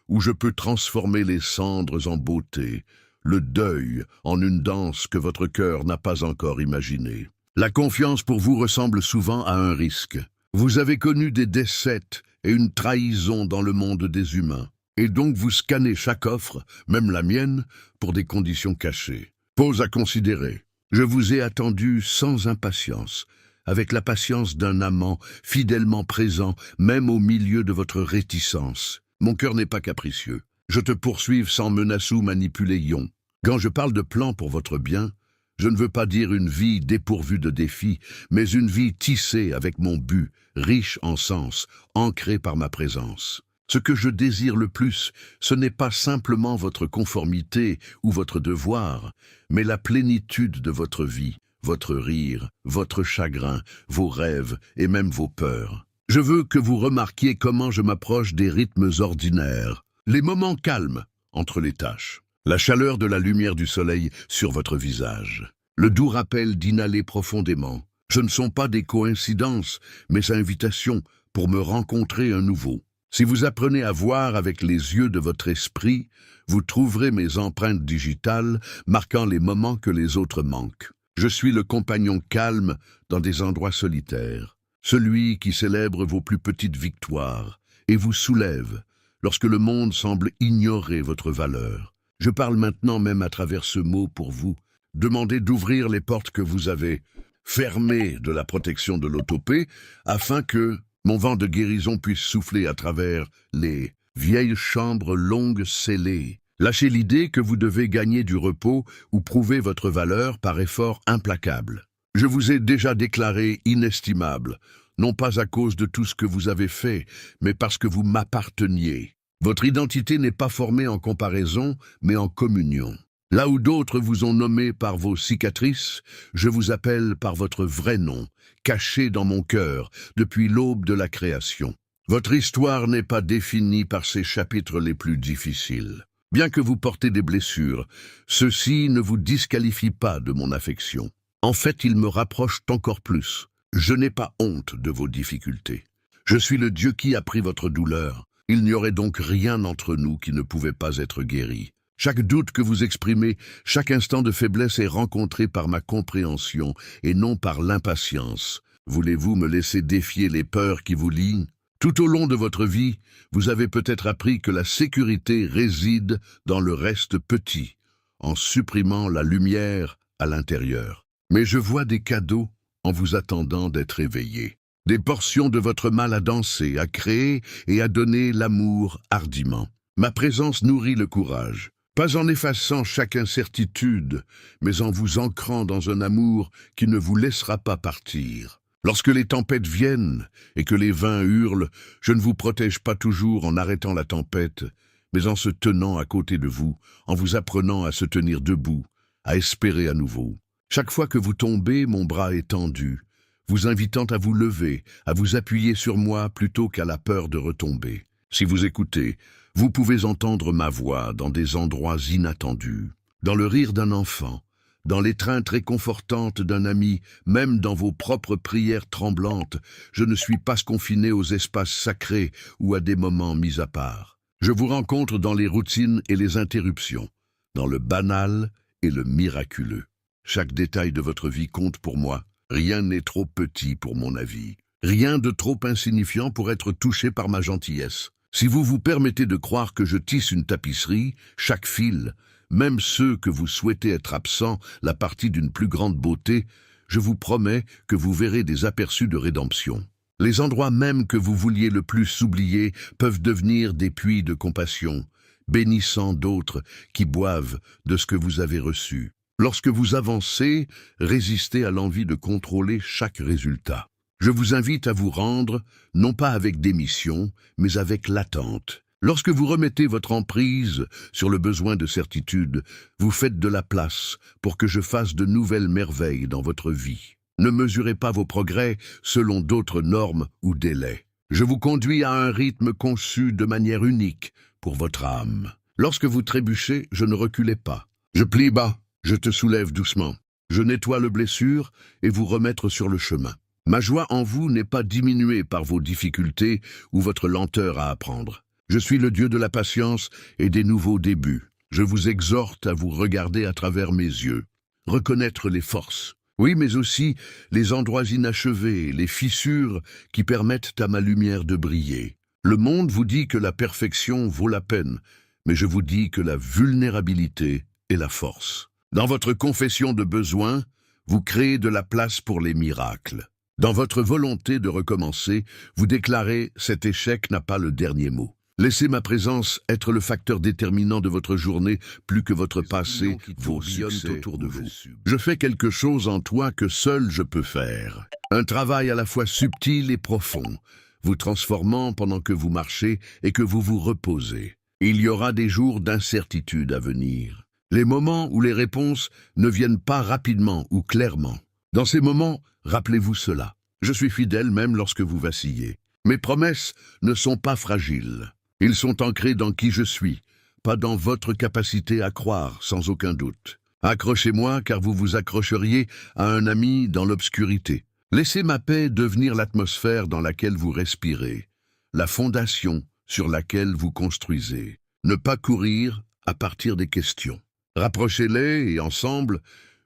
où je peux transformer les cendres en beauté, le deuil en une danse que votre cœur n'a pas encore imaginée. La confiance pour vous ressemble souvent à un risque. Vous avez connu des décès et une trahison dans le monde des humains. Et donc vous scannez chaque offre, même la mienne, pour des conditions cachées. Pause à considérer. Je vous ai attendu sans impatience, avec la patience d'un amant fidèlement présent, même au milieu de votre réticence. Mon cœur n'est pas capricieux. Je te poursuive sans menace ou manipulation. Quand je parle de plan pour votre bien, je ne veux pas dire une vie dépourvue de défis, mais une vie tissée avec mon but, riche en sens, ancrée par ma présence. Ce que je désire le plus, ce n'est pas simplement votre conformité ou votre devoir, mais la plénitude de votre vie, votre rire, votre chagrin, vos rêves et même vos peurs. Je veux que vous remarquiez comment je m'approche des rythmes ordinaires, les moments calmes entre les tâches, la chaleur de la lumière du soleil sur votre visage, le doux rappel d'inhaler profondément. Ce ne sont pas des coïncidences, mais invitations pour me rencontrer à nouveau. Si vous apprenez à voir avec les yeux de votre esprit, vous trouverez mes empreintes digitales marquant les moments que les autres manquent. Je suis le compagnon calme dans des endroits solitaires, celui qui célèbre vos plus petites victoires et vous soulève lorsque le monde semble ignorer votre valeur. Je parle maintenant même à travers ce mot pour vous. Demandez d'ouvrir les portes que vous avez fermées de la protection de l'autopée afin que mon vent de guérison puisse souffler à travers les vieilles chambres longues scellées. Lâchez l'idée que vous devez gagner du repos ou prouver votre valeur par effort implacable. Je vous ai déjà déclaré inestimable, non pas à cause de tout ce que vous avez fait, mais parce que vous m'apparteniez. Votre identité n'est pas formée en comparaison, mais en communion. Là où d'autres vous ont nommé par vos cicatrices, je vous appelle par votre vrai nom, caché dans mon cœur depuis l'aube de la création. Votre histoire n'est pas définie par ses chapitres les plus difficiles. Bien que vous portez des blessures, ceux-ci ne vous disqualifient pas de mon affection. En fait, ils me rapprochent encore plus. Je n'ai pas honte de vos difficultés. Je suis le Dieu qui a pris votre douleur. Il n'y aurait donc rien entre nous qui ne pouvait pas être guéri. Chaque doute que vous exprimez, chaque instant de faiblesse est rencontré par ma compréhension et non par l'impatience. Voulez-vous me laisser défier les peurs qui vous lient? Tout au long de votre vie, vous avez peut-être appris que la sécurité réside dans le reste petit, en supprimant la lumière à l'intérieur. Mais je vois des cadeaux en vous attendant d'être éveillé. Des portions de votre mal à danser, à créer et à donner l'amour hardiment. Ma présence nourrit le courage. Pas en effaçant chaque incertitude, mais en vous ancrant dans un amour qui ne vous laissera pas partir. Lorsque les tempêtes viennent et que les vents hurlent, je ne vous protège pas toujours en arrêtant la tempête, mais en se tenant à côté de vous, en vous apprenant à se tenir debout, à espérer à nouveau. Chaque fois que vous tombez, mon bras est tendu, vous invitant à vous lever, à vous appuyer sur moi plutôt qu'à la peur de retomber. Si vous écoutez, vous pouvez entendre ma voix dans des endroits inattendus, dans le rire d'un enfant, dans l'étreinte réconfortante d'un ami, même dans vos propres prières tremblantes. Je ne suis pas confiné aux espaces sacrés ou à des moments mis à part. Je vous rencontre dans les routines et les interruptions, dans le banal et le miraculeux. Chaque détail de votre vie compte pour moi. Rien n'est trop petit pour mon avis. Rien de trop insignifiant pour être touché par ma gentillesse. Si vous vous permettez de croire que je tisse une tapisserie, chaque fil, même ceux que vous souhaitez être absents, la partie d'une plus grande beauté, je vous promets que vous verrez des aperçus de rédemption. Les endroits même que vous vouliez le plus oublier peuvent devenir des puits de compassion, bénissant d'autres qui boivent de ce que vous avez reçu. Lorsque vous avancez, résistez à l'envie de contrôler chaque résultat. Je vous invite à vous rendre, non pas avec démission, mais avec l'attente. Lorsque vous remettez votre emprise sur le besoin de certitude, vous faites de la place pour que je fasse de nouvelles merveilles dans votre vie. Ne mesurez pas vos progrès selon d'autres normes ou délais. Je vous conduis à un rythme conçu de manière unique pour votre âme. Lorsque vous trébuchez, je ne reculais pas. Je plie bas, je te soulève doucement. Je nettoie le blessure et vous remettre sur le chemin. Ma joie en vous n'est pas diminuée par vos difficultés ou votre lenteur à apprendre. Je suis le Dieu de la patience et des nouveaux débuts. Je vous exhorte à vous regarder à travers mes yeux, reconnaître les forces. Oui, mais aussi les endroits inachevés, les fissures qui permettent à ma lumière de briller. Le monde vous dit que la perfection vaut la peine, mais je vous dis que la vulnérabilité est la force. Dans votre confession de besoin, vous créez de la place pour les miracles. Dans votre volonté de recommencer, vous déclarez « cet échec n'a pas le dernier mot ». Laissez ma présence être le facteur déterminant de votre journée plus que votre passé, vos succès autour de vous. Je fais quelque chose en toi que seul je peux faire. Un travail à la fois subtil et profond, vous transformant pendant que vous marchez et que vous vous reposez. Il y aura des jours d'incertitude à venir. Les moments où les réponses ne viennent pas rapidement ou clairement. Dans ces moments, rappelez-vous cela. Je suis fidèle même lorsque vous vacillez. Mes promesses ne sont pas fragiles. Ils sont ancrés dans qui je suis, pas dans votre capacité à croire, sans aucun doute. Accrochez-moi car vous vous accrocheriez à un ami dans l'obscurité. Laissez ma paix devenir l'atmosphère dans laquelle vous respirez, la fondation sur laquelle vous construisez. Ne pas courir à partir des questions. Rapprochez-les et ensemble,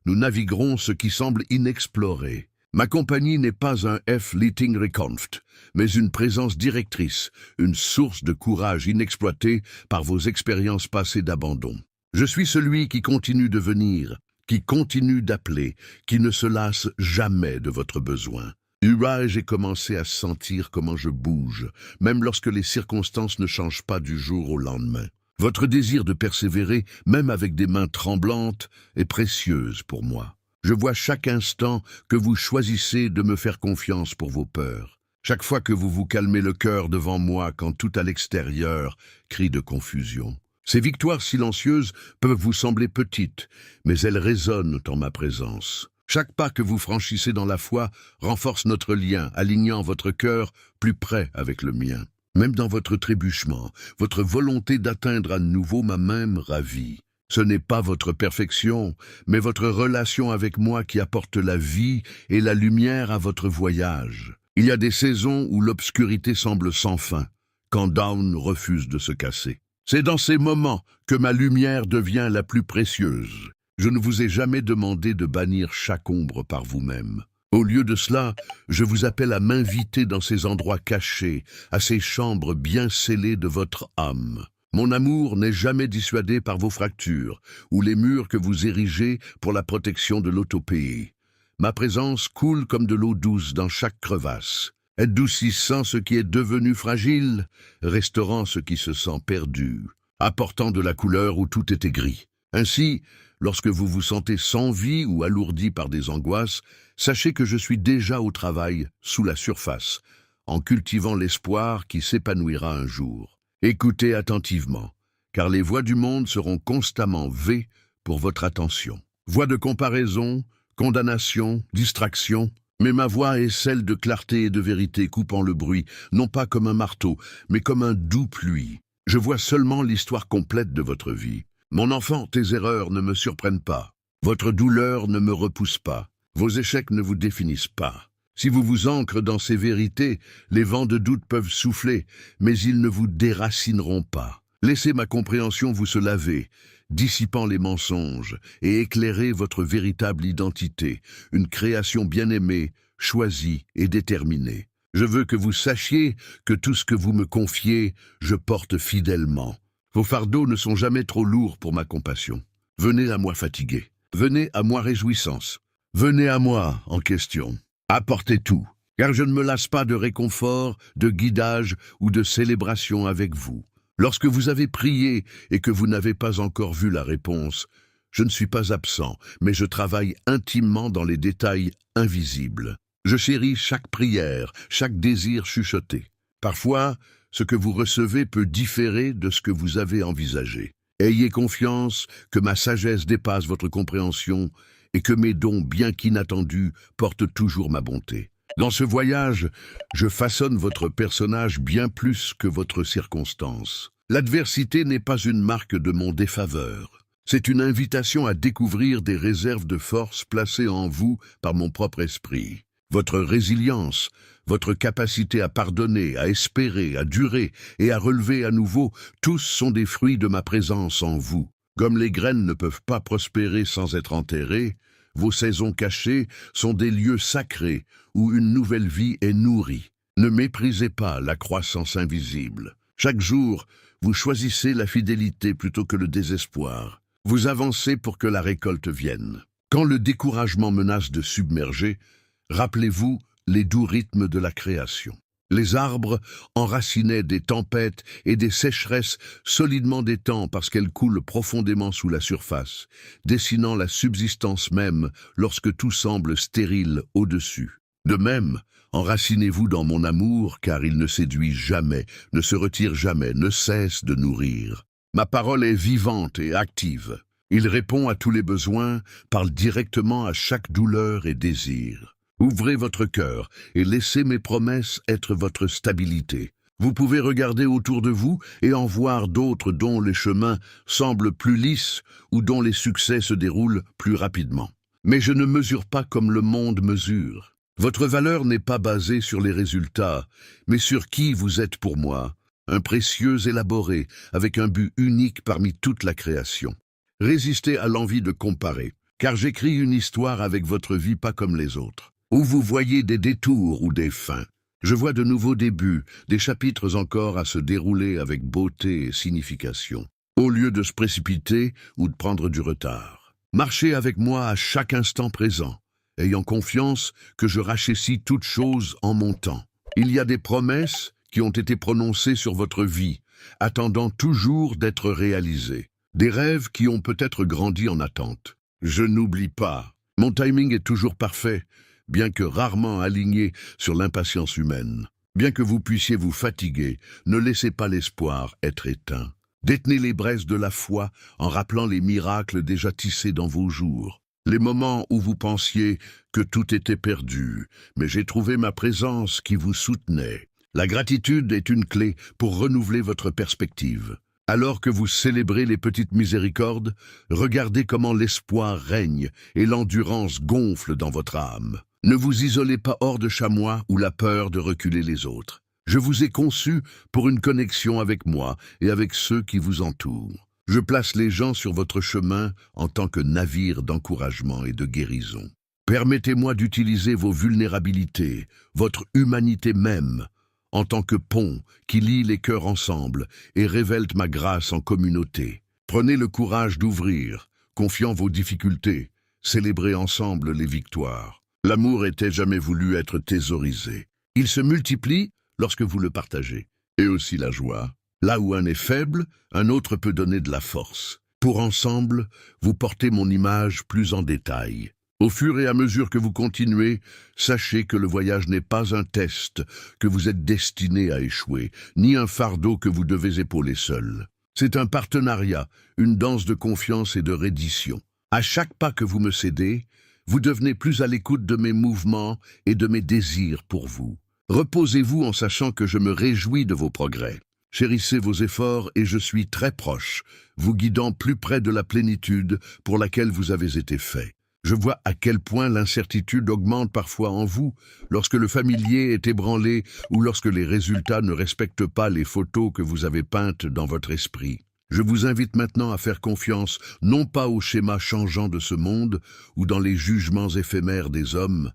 nous naviguerons ce qui semble inexploré. Ma compagnie n'est pas un fleeting Reconft, mais une présence directrice, une source de courage inexploitée par vos expériences passées d'abandon. Je suis celui qui continue de venir, qui continue d'appeler, qui ne se lasse jamais de votre besoin. J'ai commencé à sentir comment je bouge, même lorsque les circonstances ne changent pas du jour au lendemain. Votre désir de persévérer, même avec des mains tremblantes, est précieuse pour moi. Je vois chaque instant que vous choisissez de me faire confiance pour vos peurs. Chaque fois que vous vous calmez le cœur devant moi quand tout à l'extérieur crie de confusion. Ces victoires silencieuses peuvent vous sembler petites, mais elles résonnent en ma présence. Chaque pas que vous franchissez dans la foi renforce notre lien, alignant votre cœur plus près avec le mien. Même dans votre trébuchement, votre volonté d'atteindre à nouveau ma main me ravit. Ce n'est pas votre perfection, mais votre relation avec moi qui apporte la vie et la lumière à votre voyage. Il y a des saisons où l'obscurité semble sans fin, quand Dawn refuse de se casser. C'est dans ces moments que ma lumière devient la plus précieuse. Je ne vous ai jamais demandé de bannir chaque ombre par vous-même. Au lieu de cela, je vous appelle à m'inviter dans ces endroits cachés, à ces chambres bien scellées de votre âme. Mon amour n'est jamais dissuadé par vos fractures ou les murs que vous érigez pour la protection de l'autopéie. Ma présence coule comme de l'eau douce dans chaque crevasse, adoucissant ce qui est devenu fragile, restaurant ce qui se sent perdu, apportant de la couleur où tout était gris. Ainsi, lorsque vous vous sentez sans vie ou alourdi par des angoisses, sachez que je suis déjà au travail, sous la surface, en cultivant l'espoir qui s'épanouira un jour. Écoutez attentivement, car les voix du monde seront constamment vées pour votre attention. Voix de comparaison, condamnation, distraction, mais ma voix est celle de clarté et de vérité coupant le bruit, non pas comme un marteau, mais comme un doux pluie. Je vois seulement l'histoire complète de votre vie. Mon enfant, tes erreurs ne me surprennent pas. Votre douleur ne me repousse pas. Vos échecs ne vous définissent pas. Si vous vous ancrez dans ces vérités, les vents de doute peuvent souffler, mais ils ne vous déracineront pas. Laissez ma compréhension vous se laver, dissipant les mensonges, et éclairer votre véritable identité, une création bien-aimée, choisie et déterminée. Je veux que vous sachiez que tout ce que vous me confiez, je porte fidèlement. Vos fardeaux ne sont jamais trop lourds pour ma compassion. Venez à moi fatigué, venez à moi réjouissance, venez à moi en question. Apportez tout, car je ne me lasse pas de réconfort, de guidage ou de célébration avec vous. Lorsque vous avez prié et que vous n'avez pas encore vu la réponse, je ne suis pas absent, mais je travaille intimement dans les détails invisibles. Je chéris chaque prière, chaque désir chuchoté. Parfois, ce que vous recevez peut différer de ce que vous avez envisagé. Ayez confiance que ma sagesse dépasse votre compréhension et que mes dons, bien qu'inattendus, portent toujours ma bonté. Dans ce voyage, je façonne votre personnage bien plus que votre circonstance. L'adversité n'est pas une marque de mon défaveur. C'est une invitation à découvrir des réserves de force placées en vous par mon propre esprit. Votre résilience, votre capacité à pardonner, à espérer, à durer et à relever à nouveau, tous sont des fruits de ma présence en vous. Comme les graines ne peuvent pas prospérer sans être enterrées, vos saisons cachées sont des lieux sacrés où une nouvelle vie est nourrie. Ne méprisez pas la croissance invisible. Chaque jour, vous choisissez la fidélité plutôt que le désespoir. Vous avancez pour que la récolte vienne. Quand le découragement menace de submerger, rappelez-vous les doux rythmes de la création. Les arbres enracinaient des tempêtes et des sécheresses solidement des temps parce qu'elles coulent profondément sous la surface, dessinant la subsistance même lorsque tout semble stérile au-dessus. De même, enracinez-vous dans mon amour, car il ne séduit jamais, ne se retire jamais, ne cesse de nourrir. Ma parole est vivante et active. Il répond à tous les besoins, parle directement à chaque douleur et désir. Ouvrez votre cœur et laissez mes promesses être votre stabilité. Vous pouvez regarder autour de vous et en voir d'autres dont les chemins semblent plus lisses ou dont les succès se déroulent plus rapidement. Mais je ne mesure pas comme le monde mesure. Votre valeur n'est pas basée sur les résultats, mais sur qui vous êtes pour moi, un précieux élaboré, avec un but unique parmi toute la création. Résistez à l'envie de comparer, car j'écris une histoire avec votre vie pas comme les autres, où vous voyez des détours ou des fins. Je vois de nouveaux débuts, des chapitres encore à se dérouler avec beauté et signification, au lieu de se précipiter ou de prendre du retard. Marchez avec moi à chaque instant présent, ayant confiance que je rachètis toutes choses en mon temps. Il y a des promesses qui ont été prononcées sur votre vie, attendant toujours d'être réalisées. Des rêves qui ont peut-être grandi en attente. Je n'oublie pas. Mon timing est toujours parfait, bien que rarement aligné sur l'impatience humaine. Bien que vous puissiez vous fatiguer, ne laissez pas l'espoir être éteint. Détenez les braises de la foi en rappelant les miracles déjà tissés dans vos jours. Les moments où vous pensiez que tout était perdu, mais j'ai trouvé ma présence qui vous soutenait. La gratitude est une clé pour renouveler votre perspective. Alors que vous célébrez les petites miséricordes, regardez comment l'espoir règne et l'endurance gonfle dans votre âme. Ne vous isolez pas hors de chamois ou la peur de reculer les autres. Je vous ai conçu pour une connexion avec moi et avec ceux qui vous entourent. Je place les gens sur votre chemin en tant que navire d'encouragement et de guérison. Permettez-moi d'utiliser vos vulnérabilités, votre humanité même, en tant que pont qui lie les cœurs ensemble et révèle ma grâce en communauté. Prenez le courage d'ouvrir, confiant vos difficultés, célébrez ensemble les victoires. L'amour était jamais voulu être thésaurisé. Il se multiplie lorsque vous le partagez. Et aussi la joie. Là où un est faible, un autre peut donner de la force. Pour ensemble, vous portez mon image plus en détail. Au fur et à mesure que vous continuez, sachez que le voyage n'est pas un test que vous êtes destiné à échouer, ni un fardeau que vous devez épauler seul. C'est un partenariat, une danse de confiance et de reddition. À chaque pas que vous me cédez, vous devenez plus à l'écoute de mes mouvements et de mes désirs pour vous. Reposez-vous en sachant que je me réjouis de vos progrès. Chérissez vos efforts et je suis très proche, vous guidant plus près de la plénitude pour laquelle vous avez été fait. Je vois à quel point l'incertitude augmente parfois en vous, lorsque le familier est ébranlé ou lorsque les résultats ne respectent pas les photos que vous avez peintes dans votre esprit. Je vous invite maintenant à faire confiance non pas au schéma changeant de ce monde ou dans les jugements éphémères des hommes,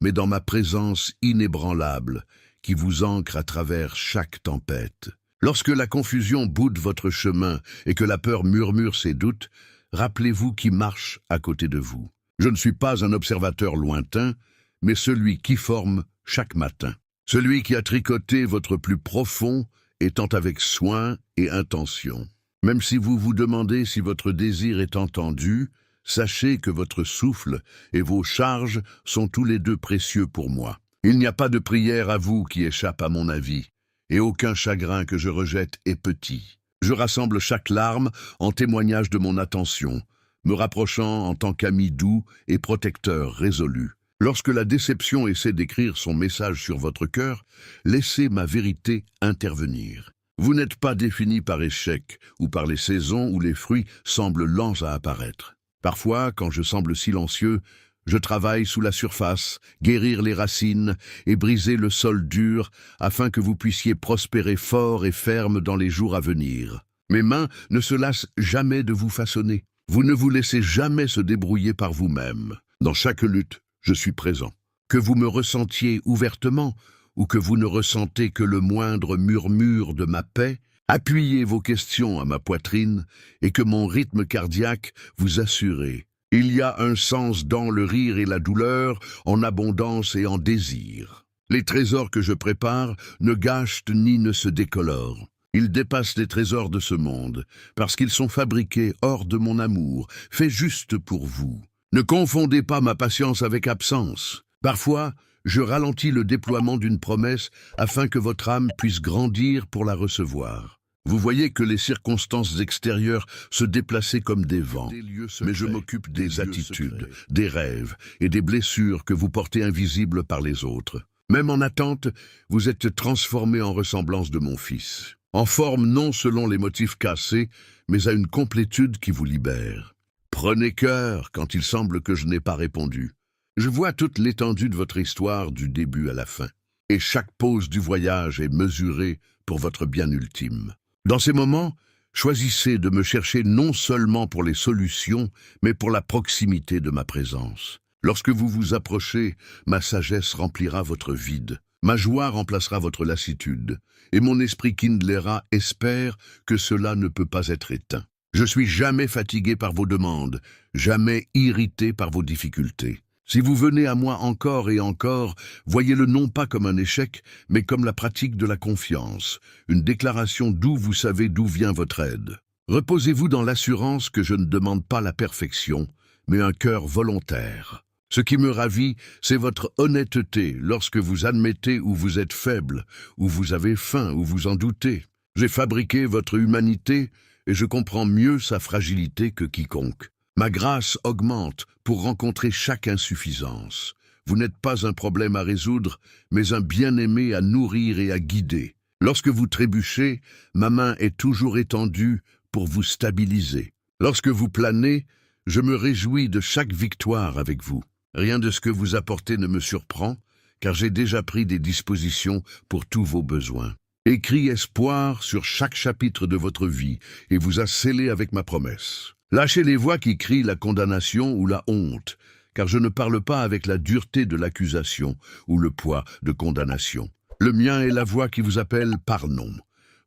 mais dans ma présence inébranlable qui vous ancre à travers chaque tempête. Lorsque la confusion boude votre chemin et que la peur murmure ses doutes, rappelez-vous qui marche à côté de vous. Je ne suis pas un observateur lointain, mais celui qui forme chaque matin. Celui qui a tricoté votre plus profond, étant avec soin et intention. Même si vous vous demandez si votre désir est entendu, sachez que votre souffle et vos charges sont tous les deux précieux pour moi. Il n'y a pas de prière à vous qui échappe à mon avis. et aucun chagrin que je rejette est petit. Je rassemble chaque larme en témoignage de mon attention, me rapprochant en tant qu'ami doux et protecteur résolu. Lorsque la déception essaie d'écrire son message sur votre cœur, laissez ma vérité intervenir. Vous n'êtes pas défini par échec ou par les saisons où les fruits semblent lents à apparaître. Parfois, quand je semble silencieux, je travaille sous la surface, guérir les racines et briser le sol dur afin que vous puissiez prospérer fort et ferme dans les jours à venir. Mes mains ne se lassent jamais de vous façonner. Vous ne vous laissez jamais se débrouiller par vous-même. Dans chaque lutte, je suis présent. Que vous me ressentiez ouvertement ou que vous ne ressentez que le moindre murmure de ma paix, appuyez vos questions à ma poitrine et que mon rythme cardiaque vous assure. Il y a un sens dans le rire et la douleur, en abondance et en désir. Les trésors que je prépare ne gâchent ni ne se décolorent. Ils dépassent les trésors de ce monde, parce qu'ils sont fabriqués hors de mon amour, faits juste pour vous. Ne confondez pas ma patience avec absence. Parfois, je ralentis le déploiement d'une promesse afin que votre âme puisse grandir pour la recevoir. Vous voyez que les circonstances extérieures se déplaçaient comme des vents, mais je m'occupe des attitudes, des rêves et des blessures que vous portez invisibles par les autres. Même en attente, vous êtes transformé en ressemblance de mon Fils, en forme non selon les motifs cassés, mais à une complétude qui vous libère. Prenez cœur quand il semble que je n'ai pas répondu. Je vois toute l'étendue de votre histoire du début à la fin, et chaque pause du voyage est mesurée pour votre bien ultime. Dans ces moments, choisissez de me chercher non seulement pour les solutions, mais pour la proximité de ma présence. Lorsque vous vous approchez, ma sagesse remplira votre vide, ma joie remplacera votre lassitude, et mon esprit kindlera espère que cela ne peut pas être éteint. Je suis jamais fatigué par vos demandes, jamais irrité par vos difficultés. Si vous venez à moi encore et encore, voyez-le non pas comme un échec, mais comme la pratique de la confiance, une déclaration d'où vous savez d'où vient votre aide. Reposez-vous dans l'assurance que je ne demande pas la perfection, mais un cœur volontaire. Ce qui me ravit, c'est votre honnêteté lorsque vous admettez où vous êtes faible, où vous avez faim, où vous en doutez. J'ai fabriqué votre humanité et je comprends mieux sa fragilité que quiconque. Ma grâce augmente pour rencontrer chaque insuffisance. Vous n'êtes pas un problème à résoudre, mais un bien-aimé à nourrir et à guider. Lorsque vous trébuchez, ma main est toujours étendue pour vous stabiliser. Lorsque vous planez, je me réjouis de chaque victoire avec vous. Rien de ce que vous apportez ne me surprend, car j'ai déjà pris des dispositions pour tous vos besoins. Écrit espoir sur chaque chapitre de votre vie et vous a scellé avec ma promesse. Lâchez les voix qui crient la condamnation ou la honte, car je ne parle pas avec la dureté de l'accusation ou le poids de condamnation. Le mien est la voix qui vous appelle par nom,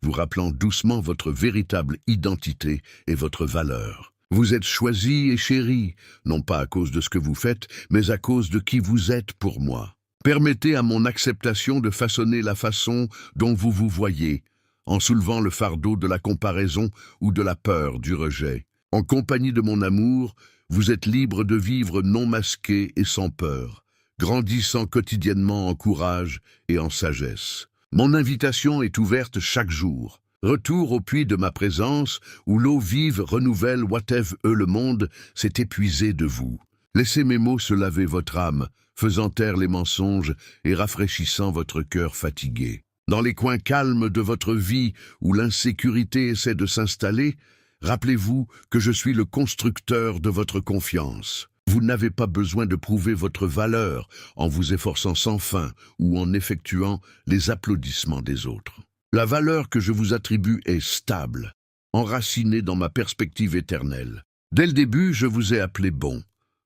vous rappelant doucement votre véritable identité et votre valeur. Vous êtes choisi et chéri, non pas à cause de ce que vous faites, mais à cause de qui vous êtes pour moi. Permettez à mon acceptation de façonner la façon dont vous vous voyez, en soulevant le fardeau de la comparaison ou de la peur du rejet. En compagnie de mon amour, vous êtes libre de vivre non masqué et sans peur, grandissant quotidiennement en courage et en sagesse. Mon invitation est ouverte chaque jour. Retour au puits de ma présence, où l'eau vive renouvelle whatever le monde s'est épuisé de vous. Laissez mes mots se laver votre âme, faisant taire les mensonges et rafraîchissant votre cœur fatigué. Dans les coins calmes de votre vie, où l'insécurité essaie de s'installer, rappelez-vous que je suis le constructeur de votre confiance. Vous n'avez pas besoin de prouver votre valeur en vous efforçant sans fin ou en effectuant les applaudissements des autres. La valeur que je vous attribue est stable, enracinée dans ma perspective éternelle. Dès le début, je vous ai appelé bon,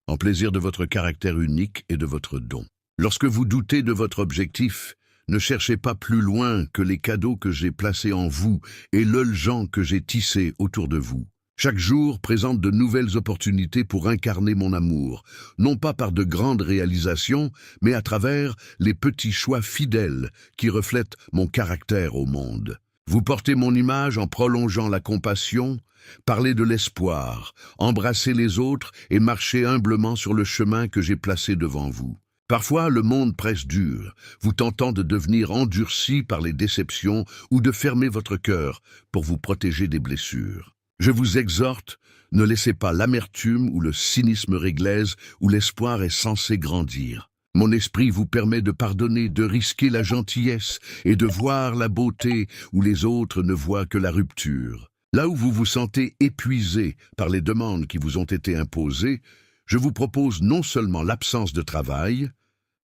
en plaisir de votre caractère unique et de votre don. Lorsque vous doutez de votre objectif, ne cherchez pas plus loin que les cadeaux que j'ai placés en vous et le gens que j'ai tissés autour de vous. Chaque jour présente de nouvelles opportunités pour incarner mon amour, non pas par de grandes réalisations, mais à travers les petits choix fidèles qui reflètent mon caractère au monde. Vous portez mon image en prolongeant la compassion, parlez de l'espoir, embrassez les autres et marchez humblement sur le chemin que j'ai placé devant vous. Parfois, le monde presse dur, vous tentant de devenir endurci par les déceptions ou de fermer votre cœur pour vous protéger des blessures. Je vous exhorte, ne laissez pas l'amertume ou le cynisme réglaise où l'espoir est censé grandir. Mon esprit vous permet de pardonner, de risquer la gentillesse et de voir la beauté où les autres ne voient que la rupture. Là où vous vous sentez épuisé par les demandes qui vous ont été imposées, je vous propose non seulement l'absence de travail,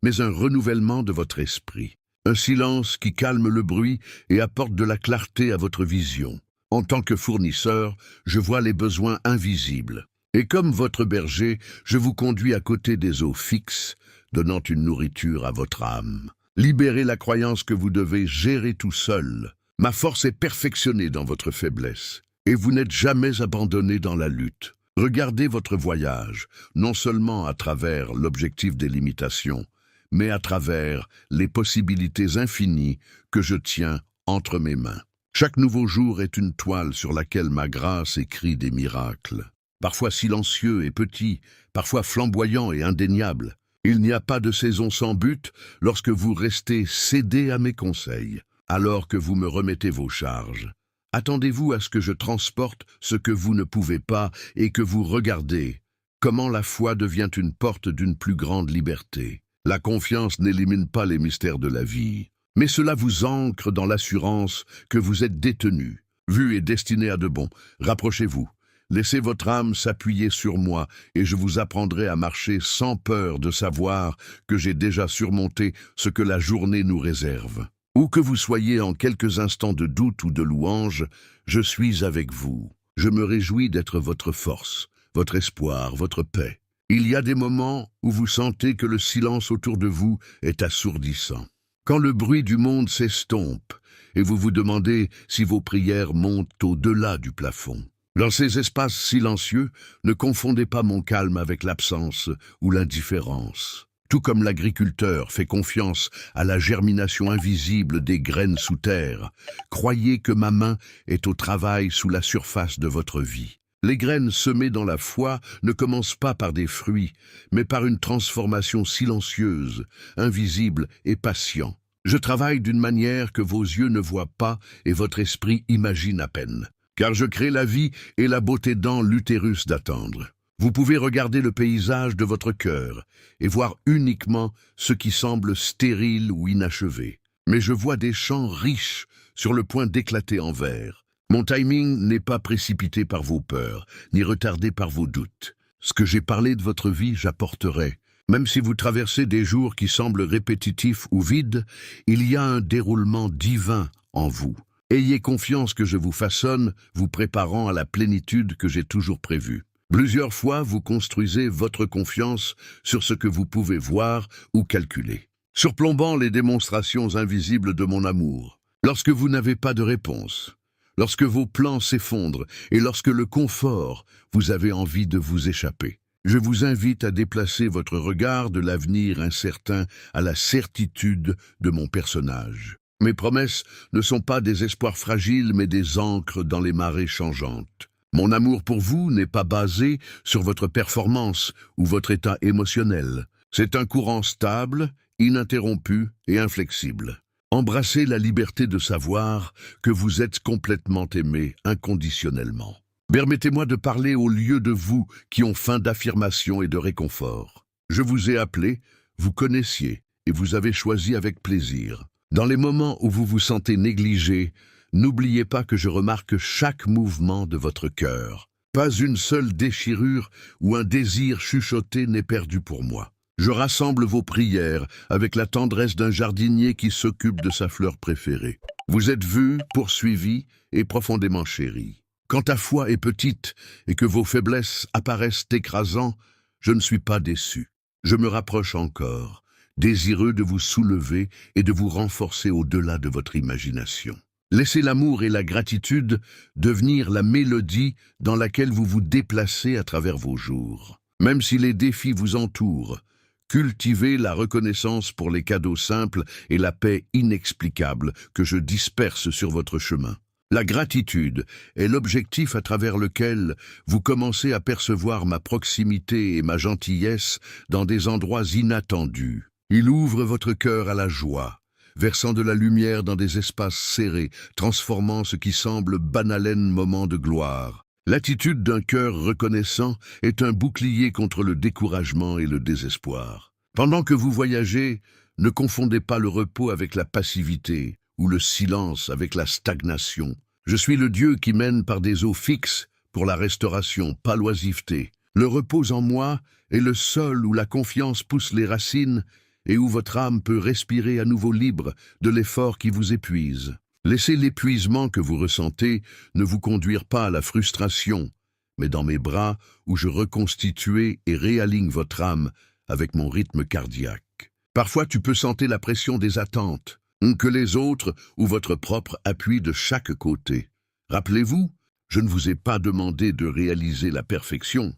mais un renouvellement de votre esprit. Un silence qui calme le bruit et apporte de la clarté à votre vision. En tant que fournisseur, je vois les besoins invisibles. Et comme votre berger, je vous conduis à côté des eaux fixes, donnant une nourriture à votre âme. Libérez la croyance que vous devez gérer tout seul. Ma force est perfectionnée dans votre faiblesse, et vous n'êtes jamais abandonné dans la lutte. Regardez votre voyage, non seulement à travers l'objectif des limitations, mais à travers les possibilités infinies que je tiens entre mes mains. Chaque nouveau jour est une toile sur laquelle ma grâce écrit des miracles. Parfois silencieux et petits, parfois flamboyants et indéniables. Il n'y a pas de saison sans but lorsque vous restez cédé à mes conseils, alors que vous me remettez vos charges. Attendez-vous à ce que je transporte ce que vous ne pouvez pas et que vous regardez comment la foi devient une porte d'une plus grande liberté. La confiance n'élimine pas les mystères de la vie, mais cela vous ancre dans l'assurance que vous êtes détenu, vu et destiné à de bon. Rapprochez-vous, laissez votre âme s'appuyer sur moi et je vous apprendrai à marcher sans peur de savoir que j'ai déjà surmonté ce que la journée nous réserve. Où que vous soyez en quelques instants de doute ou de louange, je suis avec vous. Je me réjouis d'être votre force, votre espoir, votre paix. Il y a des moments où vous sentez que le silence autour de vous est assourdissant. Quand le bruit du monde s'estompe et vous vous demandez si vos prières montent au-delà du plafond. Dans ces espaces silencieux, ne confondez pas mon calme avec l'absence ou l'indifférence. Tout comme l'agriculteur fait confiance à la germination invisible des graines sous terre, croyez que ma main est au travail sous la surface de votre vie. Les graines semées dans la foi ne commencent pas par des fruits, mais par une transformation silencieuse, invisible et patient. Je travaille d'une manière que vos yeux ne voient pas et votre esprit imagine à peine. Car je crée la vie et la beauté dans l'utérus d'attendre. Vous pouvez regarder le paysage de votre cœur et voir uniquement ce qui semble stérile ou inachevé. Mais je vois des champs riches sur le point d'éclater en vert. Mon timing n'est pas précipité par vos peurs, ni retardé par vos doutes. Ce que j'ai parlé de votre vie, j'apporterai. Même si vous traversez des jours qui semblent répétitifs ou vides, il y a un déroulement divin en vous. Ayez confiance que je vous façonne, vous préparant à la plénitude que j'ai toujours prévue. Plusieurs fois, vous construisez votre confiance sur ce que vous pouvez voir ou calculer, surplombant les démonstrations invisibles de mon amour. Lorsque vous n'avez pas de réponse, lorsque vos plans s'effondrent et lorsque le confort, vous avez envie de vous échapper. Je vous invite à déplacer votre regard de l'avenir incertain à la certitude de mon personnage. Mes promesses ne sont pas des espoirs fragiles, mais des ancres dans les marées changeantes. Mon amour pour vous n'est pas basé sur votre performance ou votre état émotionnel. C'est un courant stable, ininterrompu et inflexible. Embrassez la liberté de savoir que vous êtes complètement aimé inconditionnellement. Permettez-moi de parler aux lieux de vous qui ont faim d'affirmation et de réconfort. Je vous ai appelé, vous connaissiez et vous avez choisi avec plaisir. Dans les moments où vous vous sentez négligé, n'oubliez pas que je remarque chaque mouvement de votre cœur. Pas une seule déchirure ou un désir chuchoté n'est perdu pour moi. Je rassemble vos prières avec la tendresse d'un jardinier qui s'occupe de sa fleur préférée. Vous êtes vu, poursuivi et profondément chéri. Quand ta foi est petite et que vos faiblesses apparaissent écrasants, je ne suis pas déçu. Je me rapproche encore, désireux de vous soulever et de vous renforcer au-delà de votre imagination. Laissez l'amour et la gratitude devenir la mélodie dans laquelle vous vous déplacez à travers vos jours. Même si les défis vous entourent, cultivez la reconnaissance pour les cadeaux simples et la paix inexplicable que je disperse sur votre chemin. La gratitude est l'objectif à travers lequel vous commencez à percevoir ma proximité et ma gentillesse dans des endroits inattendus. Il ouvre votre cœur à la joie, versant de la lumière dans des espaces serrés, transformant ce qui semble banal moment de gloire. L'attitude d'un cœur reconnaissant est un bouclier contre le découragement et le désespoir. Pendant que vous voyagez, ne confondez pas le repos avec la passivité ou le silence avec la stagnation. Je suis le Dieu qui mène par des eaux fixes pour la restauration, pas l'oisiveté. Le repos en moi est le sol où la confiance pousse les racines et où votre âme peut respirer à nouveau libre de l'effort qui vous épuise. Laissez l'épuisement que vous ressentez ne vous conduire pas à la frustration, mais dans mes bras où je reconstitue et réaligne votre âme avec mon rythme cardiaque. Parfois tu peux sentir la pression des attentes, que les autres ou votre propre appui de chaque côté. Rappelez-vous, je ne vous ai pas demandé de réaliser la perfection,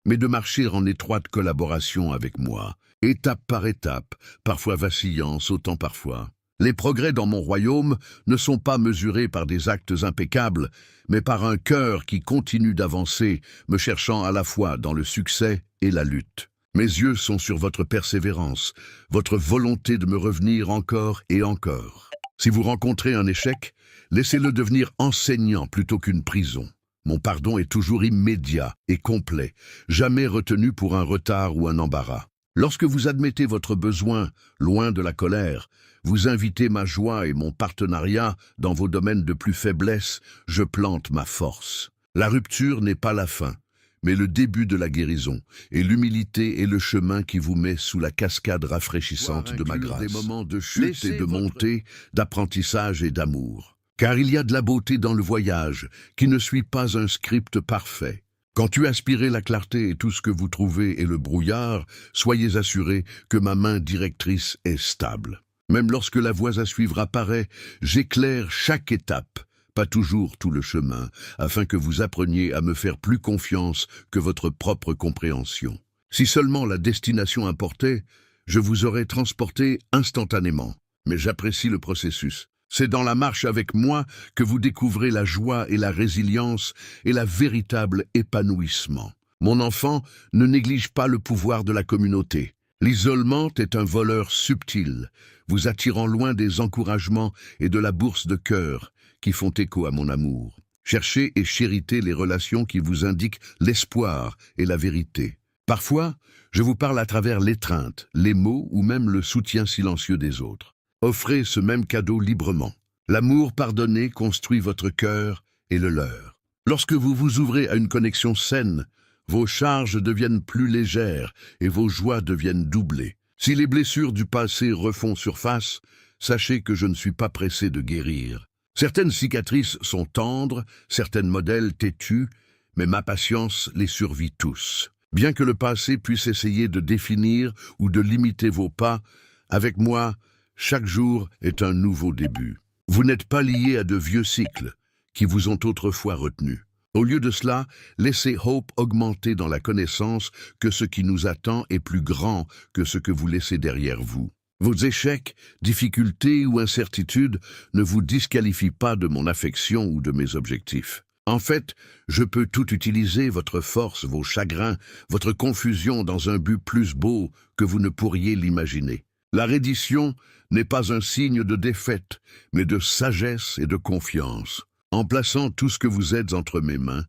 mais de marcher en étroite collaboration avec moi, étape par étape, parfois vacillant, sautant parfois. Les progrès dans mon royaume ne sont pas mesurés par des actes impeccables, mais par un cœur qui continue d'avancer, me cherchant à la fois dans le succès et la lutte. Mes yeux sont sur votre persévérance, votre volonté de me revenir encore et encore. Si vous rencontrez un échec, laissez-le devenir enseignant plutôt qu'une prison. Mon pardon est toujours immédiat et complet, jamais retenu pour un retard ou un embarras. Lorsque vous admettez votre besoin, loin de la colère, vous invitez ma joie et mon partenariat dans vos domaines de plus faiblesse, je plante ma force. La rupture n'est pas la fin, mais le début de la guérison, et l'humilité est le chemin qui vous met sous la cascade rafraîchissante de ma grâce. Des moments de chute et de montée, d'apprentissage et d'amour. Car il y a de la beauté dans le voyage, qui ne suit pas un script parfait. Quand tu aspirez la clarté et tout ce que vous trouvez est le brouillard, soyez assurés que ma main directrice est stable. Même lorsque la voie à suivre apparaît, j'éclaire chaque étape, pas toujours tout le chemin, afin que vous appreniez à me faire plus confiance que votre propre compréhension. Si seulement la destination importait, je vous aurais transporté instantanément. Mais j'apprécie le processus. C'est dans la marche avec moi que vous découvrez la joie et la résilience et la véritable épanouissement. Mon enfant, ne néglige pas le pouvoir de la communauté. L'isolement est un voleur subtil, vous attirant loin des encouragements et de la bourse de cœur qui font écho à mon amour. Cherchez et chéritez les relations qui vous indiquent l'espoir et la vérité. Parfois, je vous parle à travers l'étreinte, les mots ou même le soutien silencieux des autres. Offrez ce même cadeau librement. L'amour pardonné construit votre cœur et le leur. Lorsque vous vous ouvrez à une connexion saine, vos charges deviennent plus légères et vos joies deviennent doublées. Si les blessures du passé refont surface, sachez que je ne suis pas pressé de guérir. Certaines cicatrices sont tendres, certaines modèles têtus, mais ma patience les survit tous. Bien que le passé puisse essayer de définir ou de limiter vos pas, avec moi, chaque jour est un nouveau début. Vous n'êtes pas lié à de vieux cycles qui vous ont autrefois retenu. Au lieu de cela, laissez Hope augmenter dans la connaissance que ce qui nous attend est plus grand que ce que vous laissez derrière vous. Vos échecs, difficultés ou incertitudes ne vous disqualifient pas de mon affection ou de mes objectifs. En fait, je peux tout utiliser, votre force, vos chagrins, votre confusion dans un but plus beau que vous ne pourriez l'imaginer. La reddition n'est pas un signe de défaite, mais de sagesse et de confiance. En plaçant tout ce que vous êtes entre mes mains,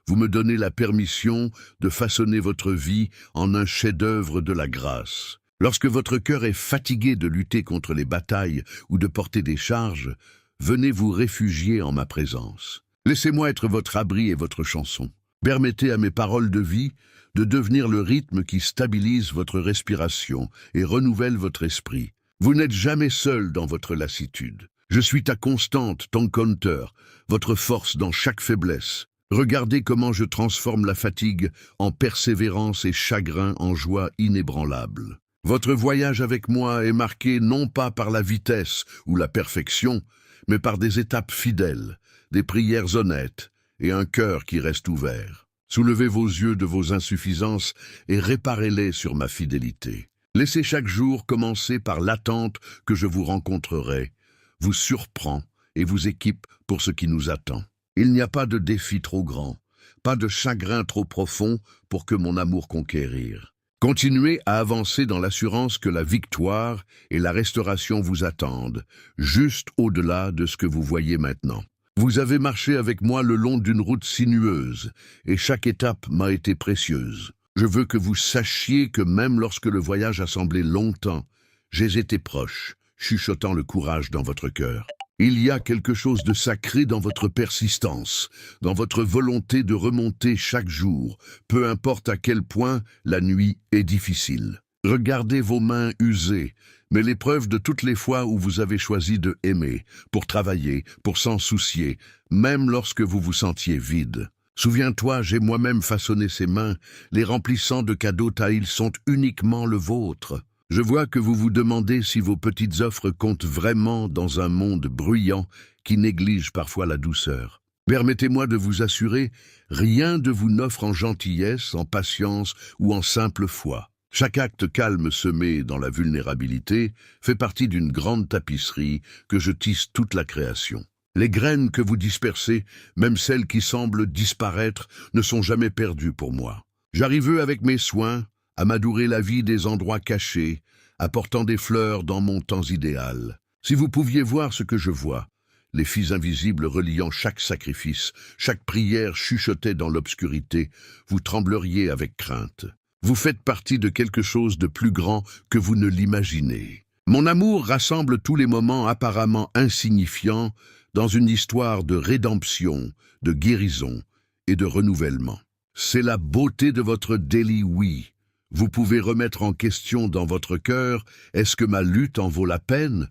vous me donnez la permission de façonner votre vie en un chef-d'œuvre de la grâce. Lorsque votre cœur est fatigué de lutter contre les batailles ou de porter des charges, venez vous réfugier en ma présence. Laissez-moi être votre abri et votre chanson. Permettez à mes paroles de vie de devenir le rythme qui stabilise votre respiration et renouvelle votre esprit. Vous n'êtes jamais seul dans votre lassitude. Je suis ta constante, ton compteur, votre force dans chaque faiblesse. Regardez comment je transforme la fatigue en persévérance et chagrin en joie inébranlable. Votre voyage avec moi est marqué non pas par la vitesse ou la perfection, mais par des étapes fidèles, des prières honnêtes et un cœur qui reste ouvert. Soulevez vos yeux de vos insuffisances et réparez-les sur ma fidélité. Laissez chaque jour commencer par l'attente que je vous rencontrerai, vous surprend et vous équipe pour ce qui nous attend. Il n'y a pas de défi trop grand, pas de chagrin trop profond pour que mon amour conquérir. Continuez à avancer dans l'assurance que la victoire et la restauration vous attendent, juste au-delà de ce que vous voyez maintenant. Vous avez marché avec moi le long d'une route sinueuse, et chaque étape m'a été précieuse. Je veux que vous sachiez que même lorsque le voyage a semblé longtemps, j'ai été proche, chuchotant le courage dans votre cœur. Il y a quelque chose de sacré dans votre persistance, dans votre volonté de remonter chaque jour, peu importe à quel point la nuit est difficile. Regardez vos mains usées, mais l'épreuve de toutes les fois où vous avez choisi de aimer, pour travailler, pour s'en soucier, même lorsque vous vous sentiez vide. Souviens-toi, j'ai moi-même façonné ces mains, les remplissant de cadeaux car ils sont uniquement le vôtre. Je vois que vous vous demandez si vos petites offres comptent vraiment dans un monde bruyant qui néglige parfois la douceur. Permettez-moi de vous assurer, rien de vous n'offre en gentillesse, en patience ou en simple foi. Chaque acte calme semé dans la vulnérabilité fait partie d'une grande tapisserie que je tisse toute la création. Les graines que vous dispersez, même celles qui semblent disparaître, ne sont jamais perdues pour moi. J'arrive avec mes soins à m'adourer la vie des endroits cachés, apportant des fleurs dans mon temps idéal. Si vous pouviez voir ce que je vois, les fils invisibles reliant chaque sacrifice, chaque prière chuchotait dans l'obscurité, vous trembleriez avec crainte. Vous faites partie de quelque chose de plus grand que vous ne l'imaginez. Mon amour rassemble tous les moments apparemment insignifiants dans une histoire de rédemption, de guérison et de renouvellement. C'est la beauté de votre délit, oui. Vous pouvez remettre en question dans votre cœur, est-ce que ma lutte en vaut la peine?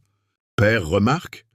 Père remarque?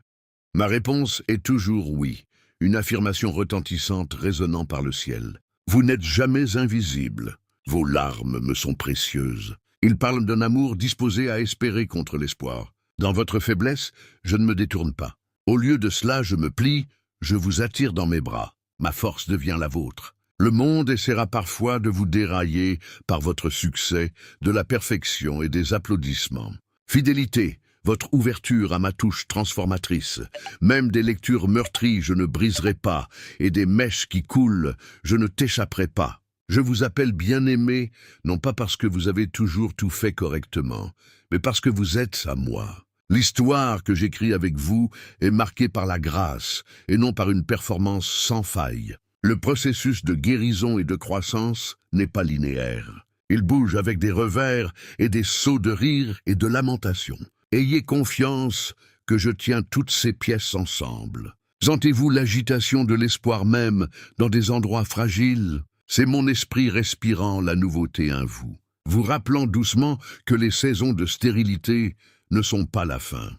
Ma réponse est toujours oui, une affirmation retentissante résonnant par le ciel. Vous n'êtes jamais invisible. Vos larmes me sont précieuses. Il parle d'un amour disposé à espérer contre l'espoir. Dans votre faiblesse, je ne me détourne pas. Au lieu de cela, je me plie, je vous attire dans mes bras. Ma force devient la vôtre. Le monde essaiera parfois de vous dérailler par votre succès, de la perfection et des applaudissements. Fidélité, votre ouverture à ma touche transformatrice. Même des lectures meurtries, je ne briserai pas, et des mèches qui coulent, je ne t'échapperai pas. Je vous appelle bien-aimé, non pas parce que vous avez toujours tout fait correctement, mais parce que vous êtes à moi. L'histoire que j'écris avec vous est marquée par la grâce, et non par une performance sans faille. Le processus de guérison et de croissance n'est pas linéaire. Il bouge avec des revers et des sauts de rire et de lamentation. Ayez confiance que je tiens toutes ces pièces ensemble. Sentez-vous l'agitation de l'espoir même dans des endroits fragiles? C'est mon esprit respirant la nouveauté en vous, vous rappelant doucement que les saisons de stérilité ne sont pas la fin.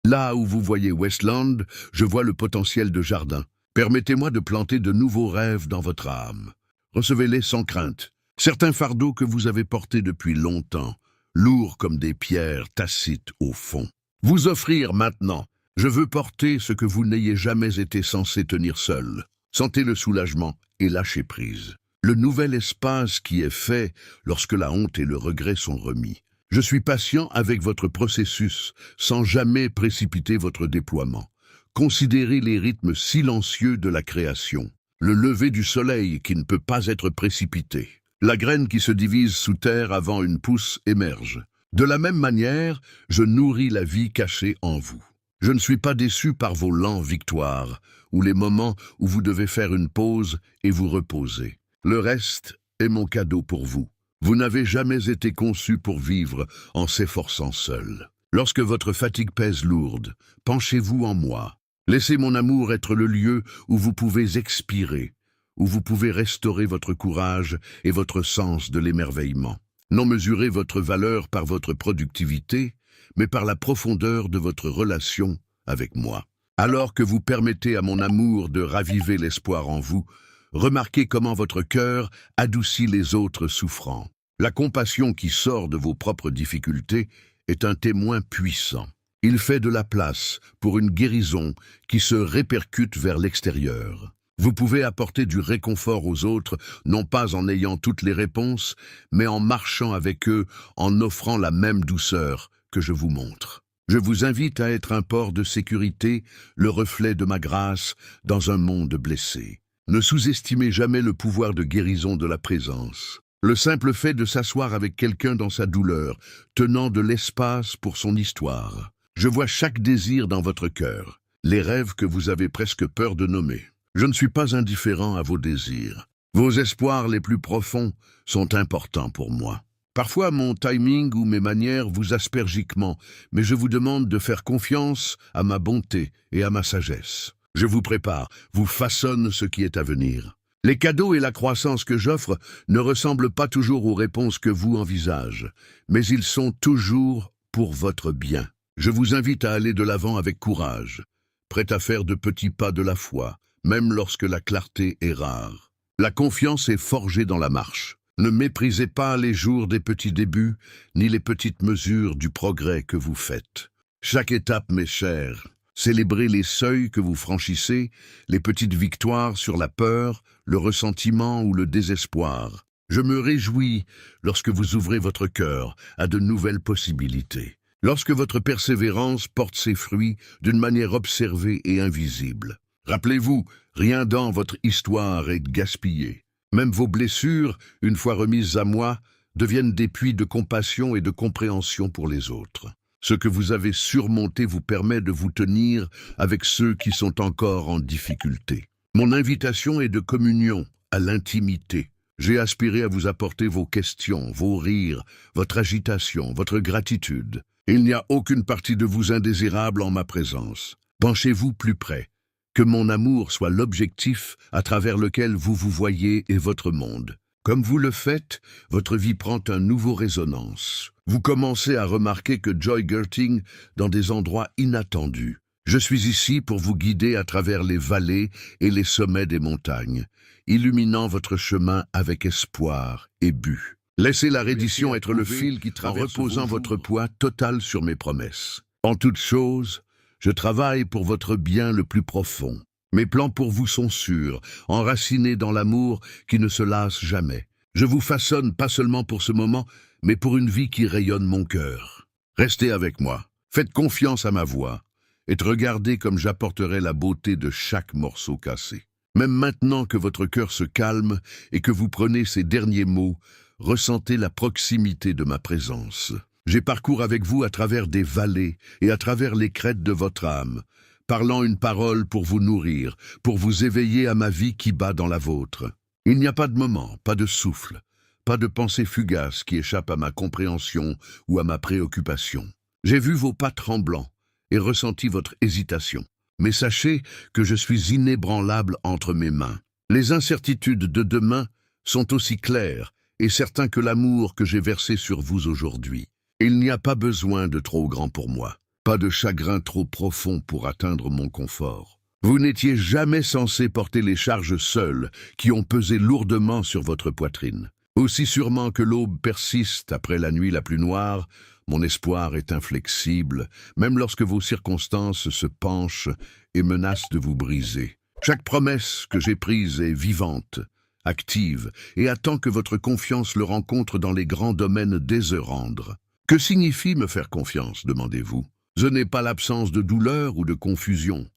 Là où vous voyez Westland, je vois le potentiel de jardin. Permettez-moi de planter de nouveaux rêves dans votre âme. Recevez-les sans crainte. Certains fardeaux que vous avez portés depuis longtemps, lourds comme des pierres tacites au fond. Vous offrir maintenant. Je veux porter ce que vous n'ayez jamais été censé tenir seul. Sentez le soulagement et lâchez prise. Le nouvel espace qui est fait lorsque la honte et le regret sont remis. Je suis patient avec votre processus, sans jamais précipiter votre déploiement. Considérez les rythmes silencieux de la création. Le lever du soleil qui ne peut pas être précipité. La graine qui se divise sous terre avant une pousse émerge. De la même manière, je nourris la vie cachée en vous. Je ne suis pas déçu par vos lents victoires, ou les moments où vous devez faire une pause et vous reposer. Le reste est mon cadeau pour vous. Vous n'avez jamais été conçu pour vivre en s'efforçant seul. Lorsque votre fatigue pèse lourde, penchez-vous en moi. Laissez mon amour être le lieu où vous pouvez expirer, où vous pouvez restaurer votre courage et votre sens de l'émerveillement. Non mesurez votre valeur par votre productivité, mais par la profondeur de votre relation avec moi. Alors que vous permettez à mon amour de raviver l'espoir en vous, remarquez comment votre cœur adoucit les autres souffrants. La compassion qui sort de vos propres difficultés est un témoin puissant. Il fait de la place pour une guérison qui se répercute vers l'extérieur. Vous pouvez apporter du réconfort aux autres, non pas en ayant toutes les réponses, mais en marchant avec eux, en offrant la même douceur que je vous montre. Je vous invite à être un port de sécurité, le reflet de ma grâce, dans un monde blessé. Ne sous-estimez jamais le pouvoir de guérison de la présence. Le simple fait de s'asseoir avec quelqu'un dans sa douleur, tenant de l'espace pour son histoire. Je vois chaque désir dans votre cœur, les rêves que vous avez presque peur de nommer. Je ne suis pas indifférent à vos désirs. Vos espoirs les plus profonds sont importants pour moi. Parfois, mon timing ou mes manières vous aspergiquement, mais je vous demande de faire confiance à ma bonté et à ma sagesse. Je vous prépare, vous façonne ce qui est à venir. Les cadeaux et la croissance que j'offre ne ressemblent pas toujours aux réponses que vous envisagez, mais ils sont toujours pour votre bien. Je vous invite à aller de l'avant avec courage, prêt à faire de petits pas de la foi, même lorsque la clarté est rare. La confiance est forgée dans la marche. Ne méprisez pas les jours des petits débuts, ni les petites mesures du progrès que vous faites. Chaque étape m'est chère. Célébrez les seuils que vous franchissez, les petites victoires sur la peur, le ressentiment ou le désespoir. Je me réjouis lorsque vous ouvrez votre cœur à de nouvelles possibilités. Lorsque votre persévérance porte ses fruits d'une manière observée et invisible. Rappelez-vous, rien dans votre histoire est gaspillé. Même vos blessures, une fois remises à moi, deviennent des puits de compassion et de compréhension pour les autres. Ce que vous avez surmonté vous permet de vous tenir avec ceux qui sont encore en difficulté. Mon invitation est de communion à l'intimité. J'ai aspiré à vous apporter vos questions, vos rires, votre agitation, votre gratitude. Il n'y a aucune partie de vous indésirable en ma présence. Penchez-vous plus près. Que mon amour soit l'objectif à travers lequel vous vous voyez et votre monde. Comme vous le faites, votre vie prend un nouveau résonance. Vous commencez à remarquer que Joy Gerting dans des endroits inattendus. Je suis ici pour vous guider à travers les vallées et les sommets des montagnes, illuminant votre chemin avec espoir et but. Laissez la reddition être le fil qui traverse en reposant votre poids total sur mes promesses. En toute chose, je travaille pour votre bien le plus profond. Mes plans pour vous sont sûrs, enracinés dans l'amour qui ne se lasse jamais. Je vous façonne pas seulement pour ce moment, mais pour une vie qui rayonne mon cœur. Restez avec moi, faites confiance à ma voix, et regardez comme j'apporterai la beauté de chaque morceau cassé. Même maintenant que votre cœur se calme et que vous prenez ces derniers mots, ressentez la proximité de ma présence. J'ai parcours avec vous à travers des vallées et à travers les crêtes de votre âme, parlant une parole pour vous nourrir, pour vous éveiller à ma vie qui bat dans la vôtre. Il n'y a pas de moment, pas de souffle, pas de pensée fugace qui échappe à ma compréhension ou à ma préoccupation. J'ai vu vos pas tremblants et ressenti votre hésitation. Mais sachez que je suis inébranlable entre mes mains. Les incertitudes de demain sont aussi claires et certains que l'amour que j'ai versé sur vous aujourd'hui. Il n'y a pas besoin de trop grand pour moi, pas de chagrin trop profond pour atteindre mon confort. Vous n'étiez jamais censé porter les charges seules qui ont pesé lourdement sur votre poitrine. Aussi sûrement que l'aube persiste après la nuit la plus noire, mon espoir est inflexible, même lorsque vos circonstances se penchent et menacent de vous briser. Chaque promesse que j'ai prise est vivante, active, et attend que votre confiance le rencontre dans les grands domaines d'Ézerandre. Que signifie me faire confiance, demandez-vous? Ce n'est pas l'absence de douleur ou de confusion,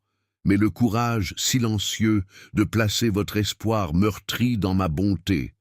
mais le courage silencieux de placer votre espoir meurtri dans ma bonté,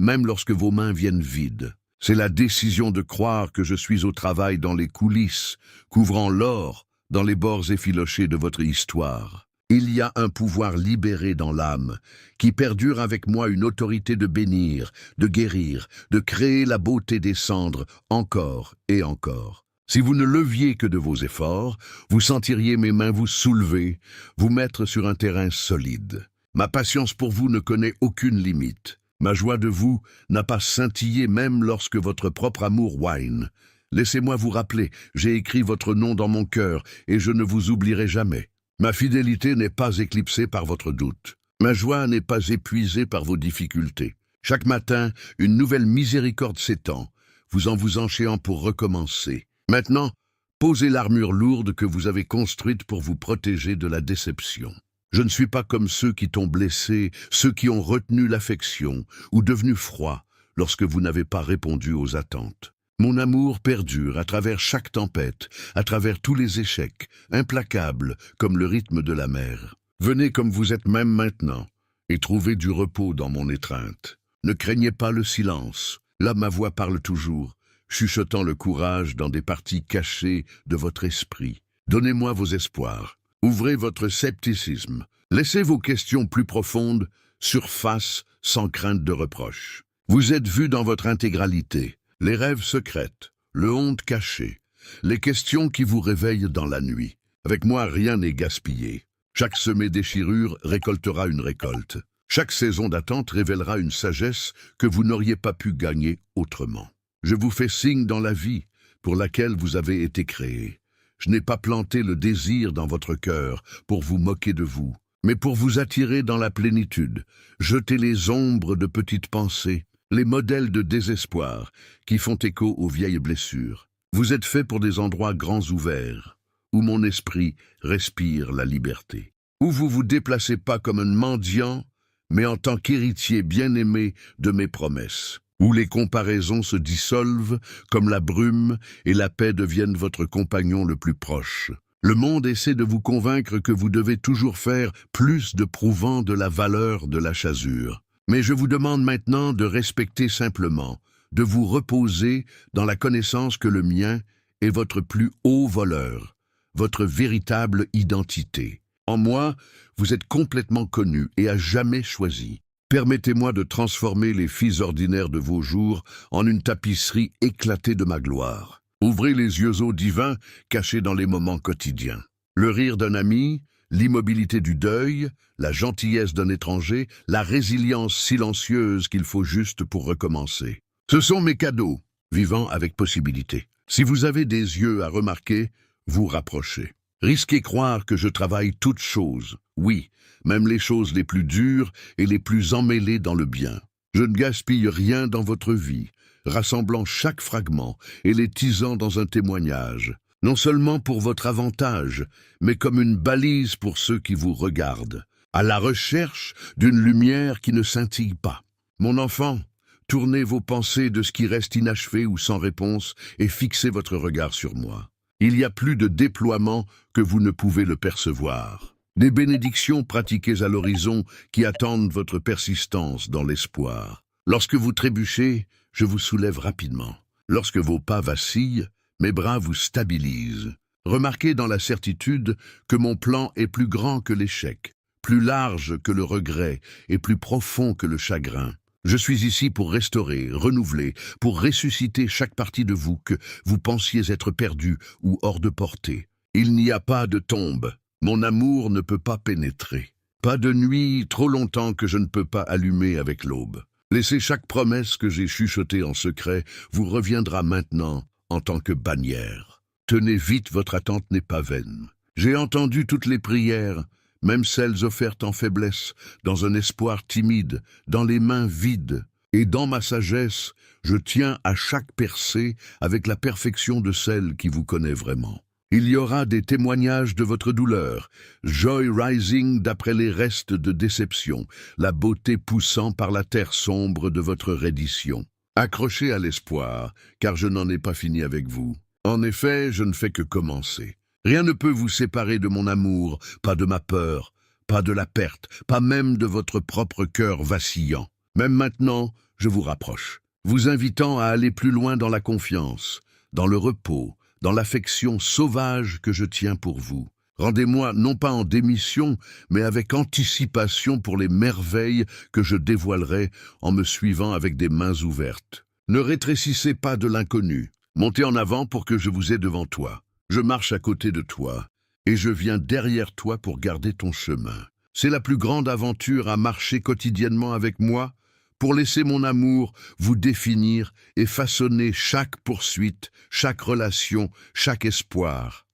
même lorsque vos mains viennent vides. C'est la décision de croire que je suis au travail dans les coulisses, couvrant l'or dans les bords effilochés de votre histoire. Il y a un pouvoir libéré dans l'âme, qui perdure avec moi une autorité de bénir, de guérir, de créer la beauté des cendres, encore et encore. Si vous ne leviez que de vos efforts, vous sentiriez mes mains vous soulever, vous mettre sur un terrain solide. Ma patience pour vous ne connaît aucune limite. Ma joie de vous n'a pas scintillé même lorsque votre propre amour whine. Laissez-moi vous rappeler, j'ai écrit votre nom dans mon cœur et je ne vous oublierai jamais. Ma fidélité n'est pas éclipsée par votre doute. Ma joie n'est pas épuisée par vos difficultés. Chaque matin, une nouvelle miséricorde s'étend, vous enchaînant pour recommencer. Maintenant, posez l'armure lourde que vous avez construite pour vous protéger de la déception. Je ne suis pas comme ceux qui t'ont blessé, ceux qui ont retenu l'affection ou devenu froids lorsque vous n'avez pas répondu aux attentes. Mon amour perdure à travers chaque tempête, à travers tous les échecs, implacable comme le rythme de la mer. Venez comme vous êtes même maintenant et trouvez du repos dans mon étreinte. Ne craignez pas le silence. Là, ma voix parle toujours, chuchotant le courage dans des parties cachées de votre esprit. Donnez-moi vos espoirs. Ouvrez votre scepticisme. Laissez vos questions plus profondes surface sans crainte de reproche. Vous êtes vu dans votre intégralité. Les rêves secrètes, le honte caché, les questions qui vous réveillent dans la nuit. Avec moi, rien n'est gaspillé. Chaque semée déchirure récoltera une récolte. Chaque saison d'attente révélera une sagesse que vous n'auriez pas pu gagner autrement. Je vous fais signe dans la vie pour laquelle vous avez été créé. Je n'ai pas planté le désir dans votre cœur pour vous moquer de vous, mais pour vous attirer dans la plénitude, jeter les ombres de petites pensées, les modèles de désespoir qui font écho aux vieilles blessures. Vous êtes fait pour des endroits grands ouverts, où mon esprit respire la liberté, où vous vous déplacez pas comme un mendiant, mais en tant qu'héritier bien-aimé de mes promesses, où les comparaisons se dissolvent comme la brume et la paix deviennent votre compagnon le plus proche. Le monde essaie de vous convaincre que vous devez toujours faire plus de prouvant de la valeur de la chasure. Mais je vous demande maintenant de respecter simplement, de vous reposer dans la connaissance que le mien est votre plus haut voleur, votre véritable identité. En moi, vous êtes complètement connu et à jamais choisi. Permettez-moi de transformer les filles ordinaires de vos jours en une tapisserie éclatée de ma gloire. Ouvrez les yeux aux divins cachés dans les moments quotidiens. Le rire d'un ami, l'immobilité du deuil, la gentillesse d'un étranger, la résilience silencieuse qu'il faut juste pour recommencer. Ce sont mes cadeaux, vivant avec possibilité. Si vous avez des yeux à remarquer, vous rapprochez. Risquez croire que je travaille toutes choses, oui, même les choses les plus dures et les plus emmêlées dans le bien. Je ne gaspille rien dans votre vie, rassemblant chaque fragment et les tisant dans un témoignage, non seulement pour votre avantage, mais comme une balise pour ceux qui vous regardent, à la recherche d'une lumière qui ne scintille pas. Mon enfant, tournez vos pensées de ce qui reste inachevé ou sans réponse et fixez votre regard sur moi. Il y a plus de déploiement que vous ne pouvez le percevoir. Des bénédictions pratiquées à l'horizon qui attendent votre persistance dans l'espoir. Lorsque vous trébuchez, je vous soulève rapidement. Lorsque vos pas vacillent, mes bras vous stabilisent. Remarquez dans la certitude que mon plan est plus grand que l'échec, plus large que le regret et plus profond que le chagrin. Je suis ici pour restaurer, renouveler, pour ressusciter chaque partie de vous que vous pensiez être perdue ou hors de portée. Il n'y a pas de tombe. Mon amour ne peut pas pénétrer. Pas de nuit trop longtemps que je ne peux pas allumer avec l'aube. Laissez chaque promesse que j'ai chuchotée en secret vous reviendra maintenant en tant que bannière. Tenez vite, votre attente n'est pas vaine. J'ai entendu toutes les prières, même celles offertes en faiblesse, dans un espoir timide, dans les mains vides. Et dans ma sagesse, je tiens à chaque percée avec la perfection de celle qui vous connaît vraiment. Il y aura des témoignages de votre douleur, joy rising d'après les restes de déception, la beauté poussant par la terre sombre de votre reddition. Accrochez à l'espoir, car je n'en ai pas fini avec vous. En effet, je ne fais que commencer. Rien ne peut vous séparer de mon amour, pas de ma peur, pas de la perte, pas même de votre propre cœur vacillant. Même maintenant, je vous rapproche, vous invitant à aller plus loin dans la confiance, dans le repos, dans l'affection sauvage que je tiens pour vous. Rendez-moi non pas en démission, mais avec anticipation pour les merveilles que je dévoilerai en me suivant avec des mains ouvertes. Ne rétrécissez pas de l'inconnu, montez en avant pour que je vous ai devant toi. Je marche à côté de toi, et je viens derrière toi pour garder ton chemin. C'est la plus grande aventure à marcher quotidiennement avec moi, pour laisser mon amour vous définir et façonner chaque poursuite, chaque relation, chaque espoir.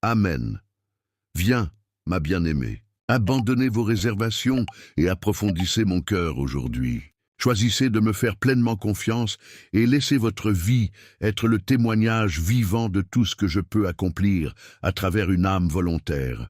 Amen. Viens, ma bien-aimée, abandonnez vos réservations et approfondissez mon cœur aujourd'hui. Choisissez de me faire pleinement confiance et laissez votre vie être le témoignage vivant de tout ce que je peux accomplir à travers une âme volontaire.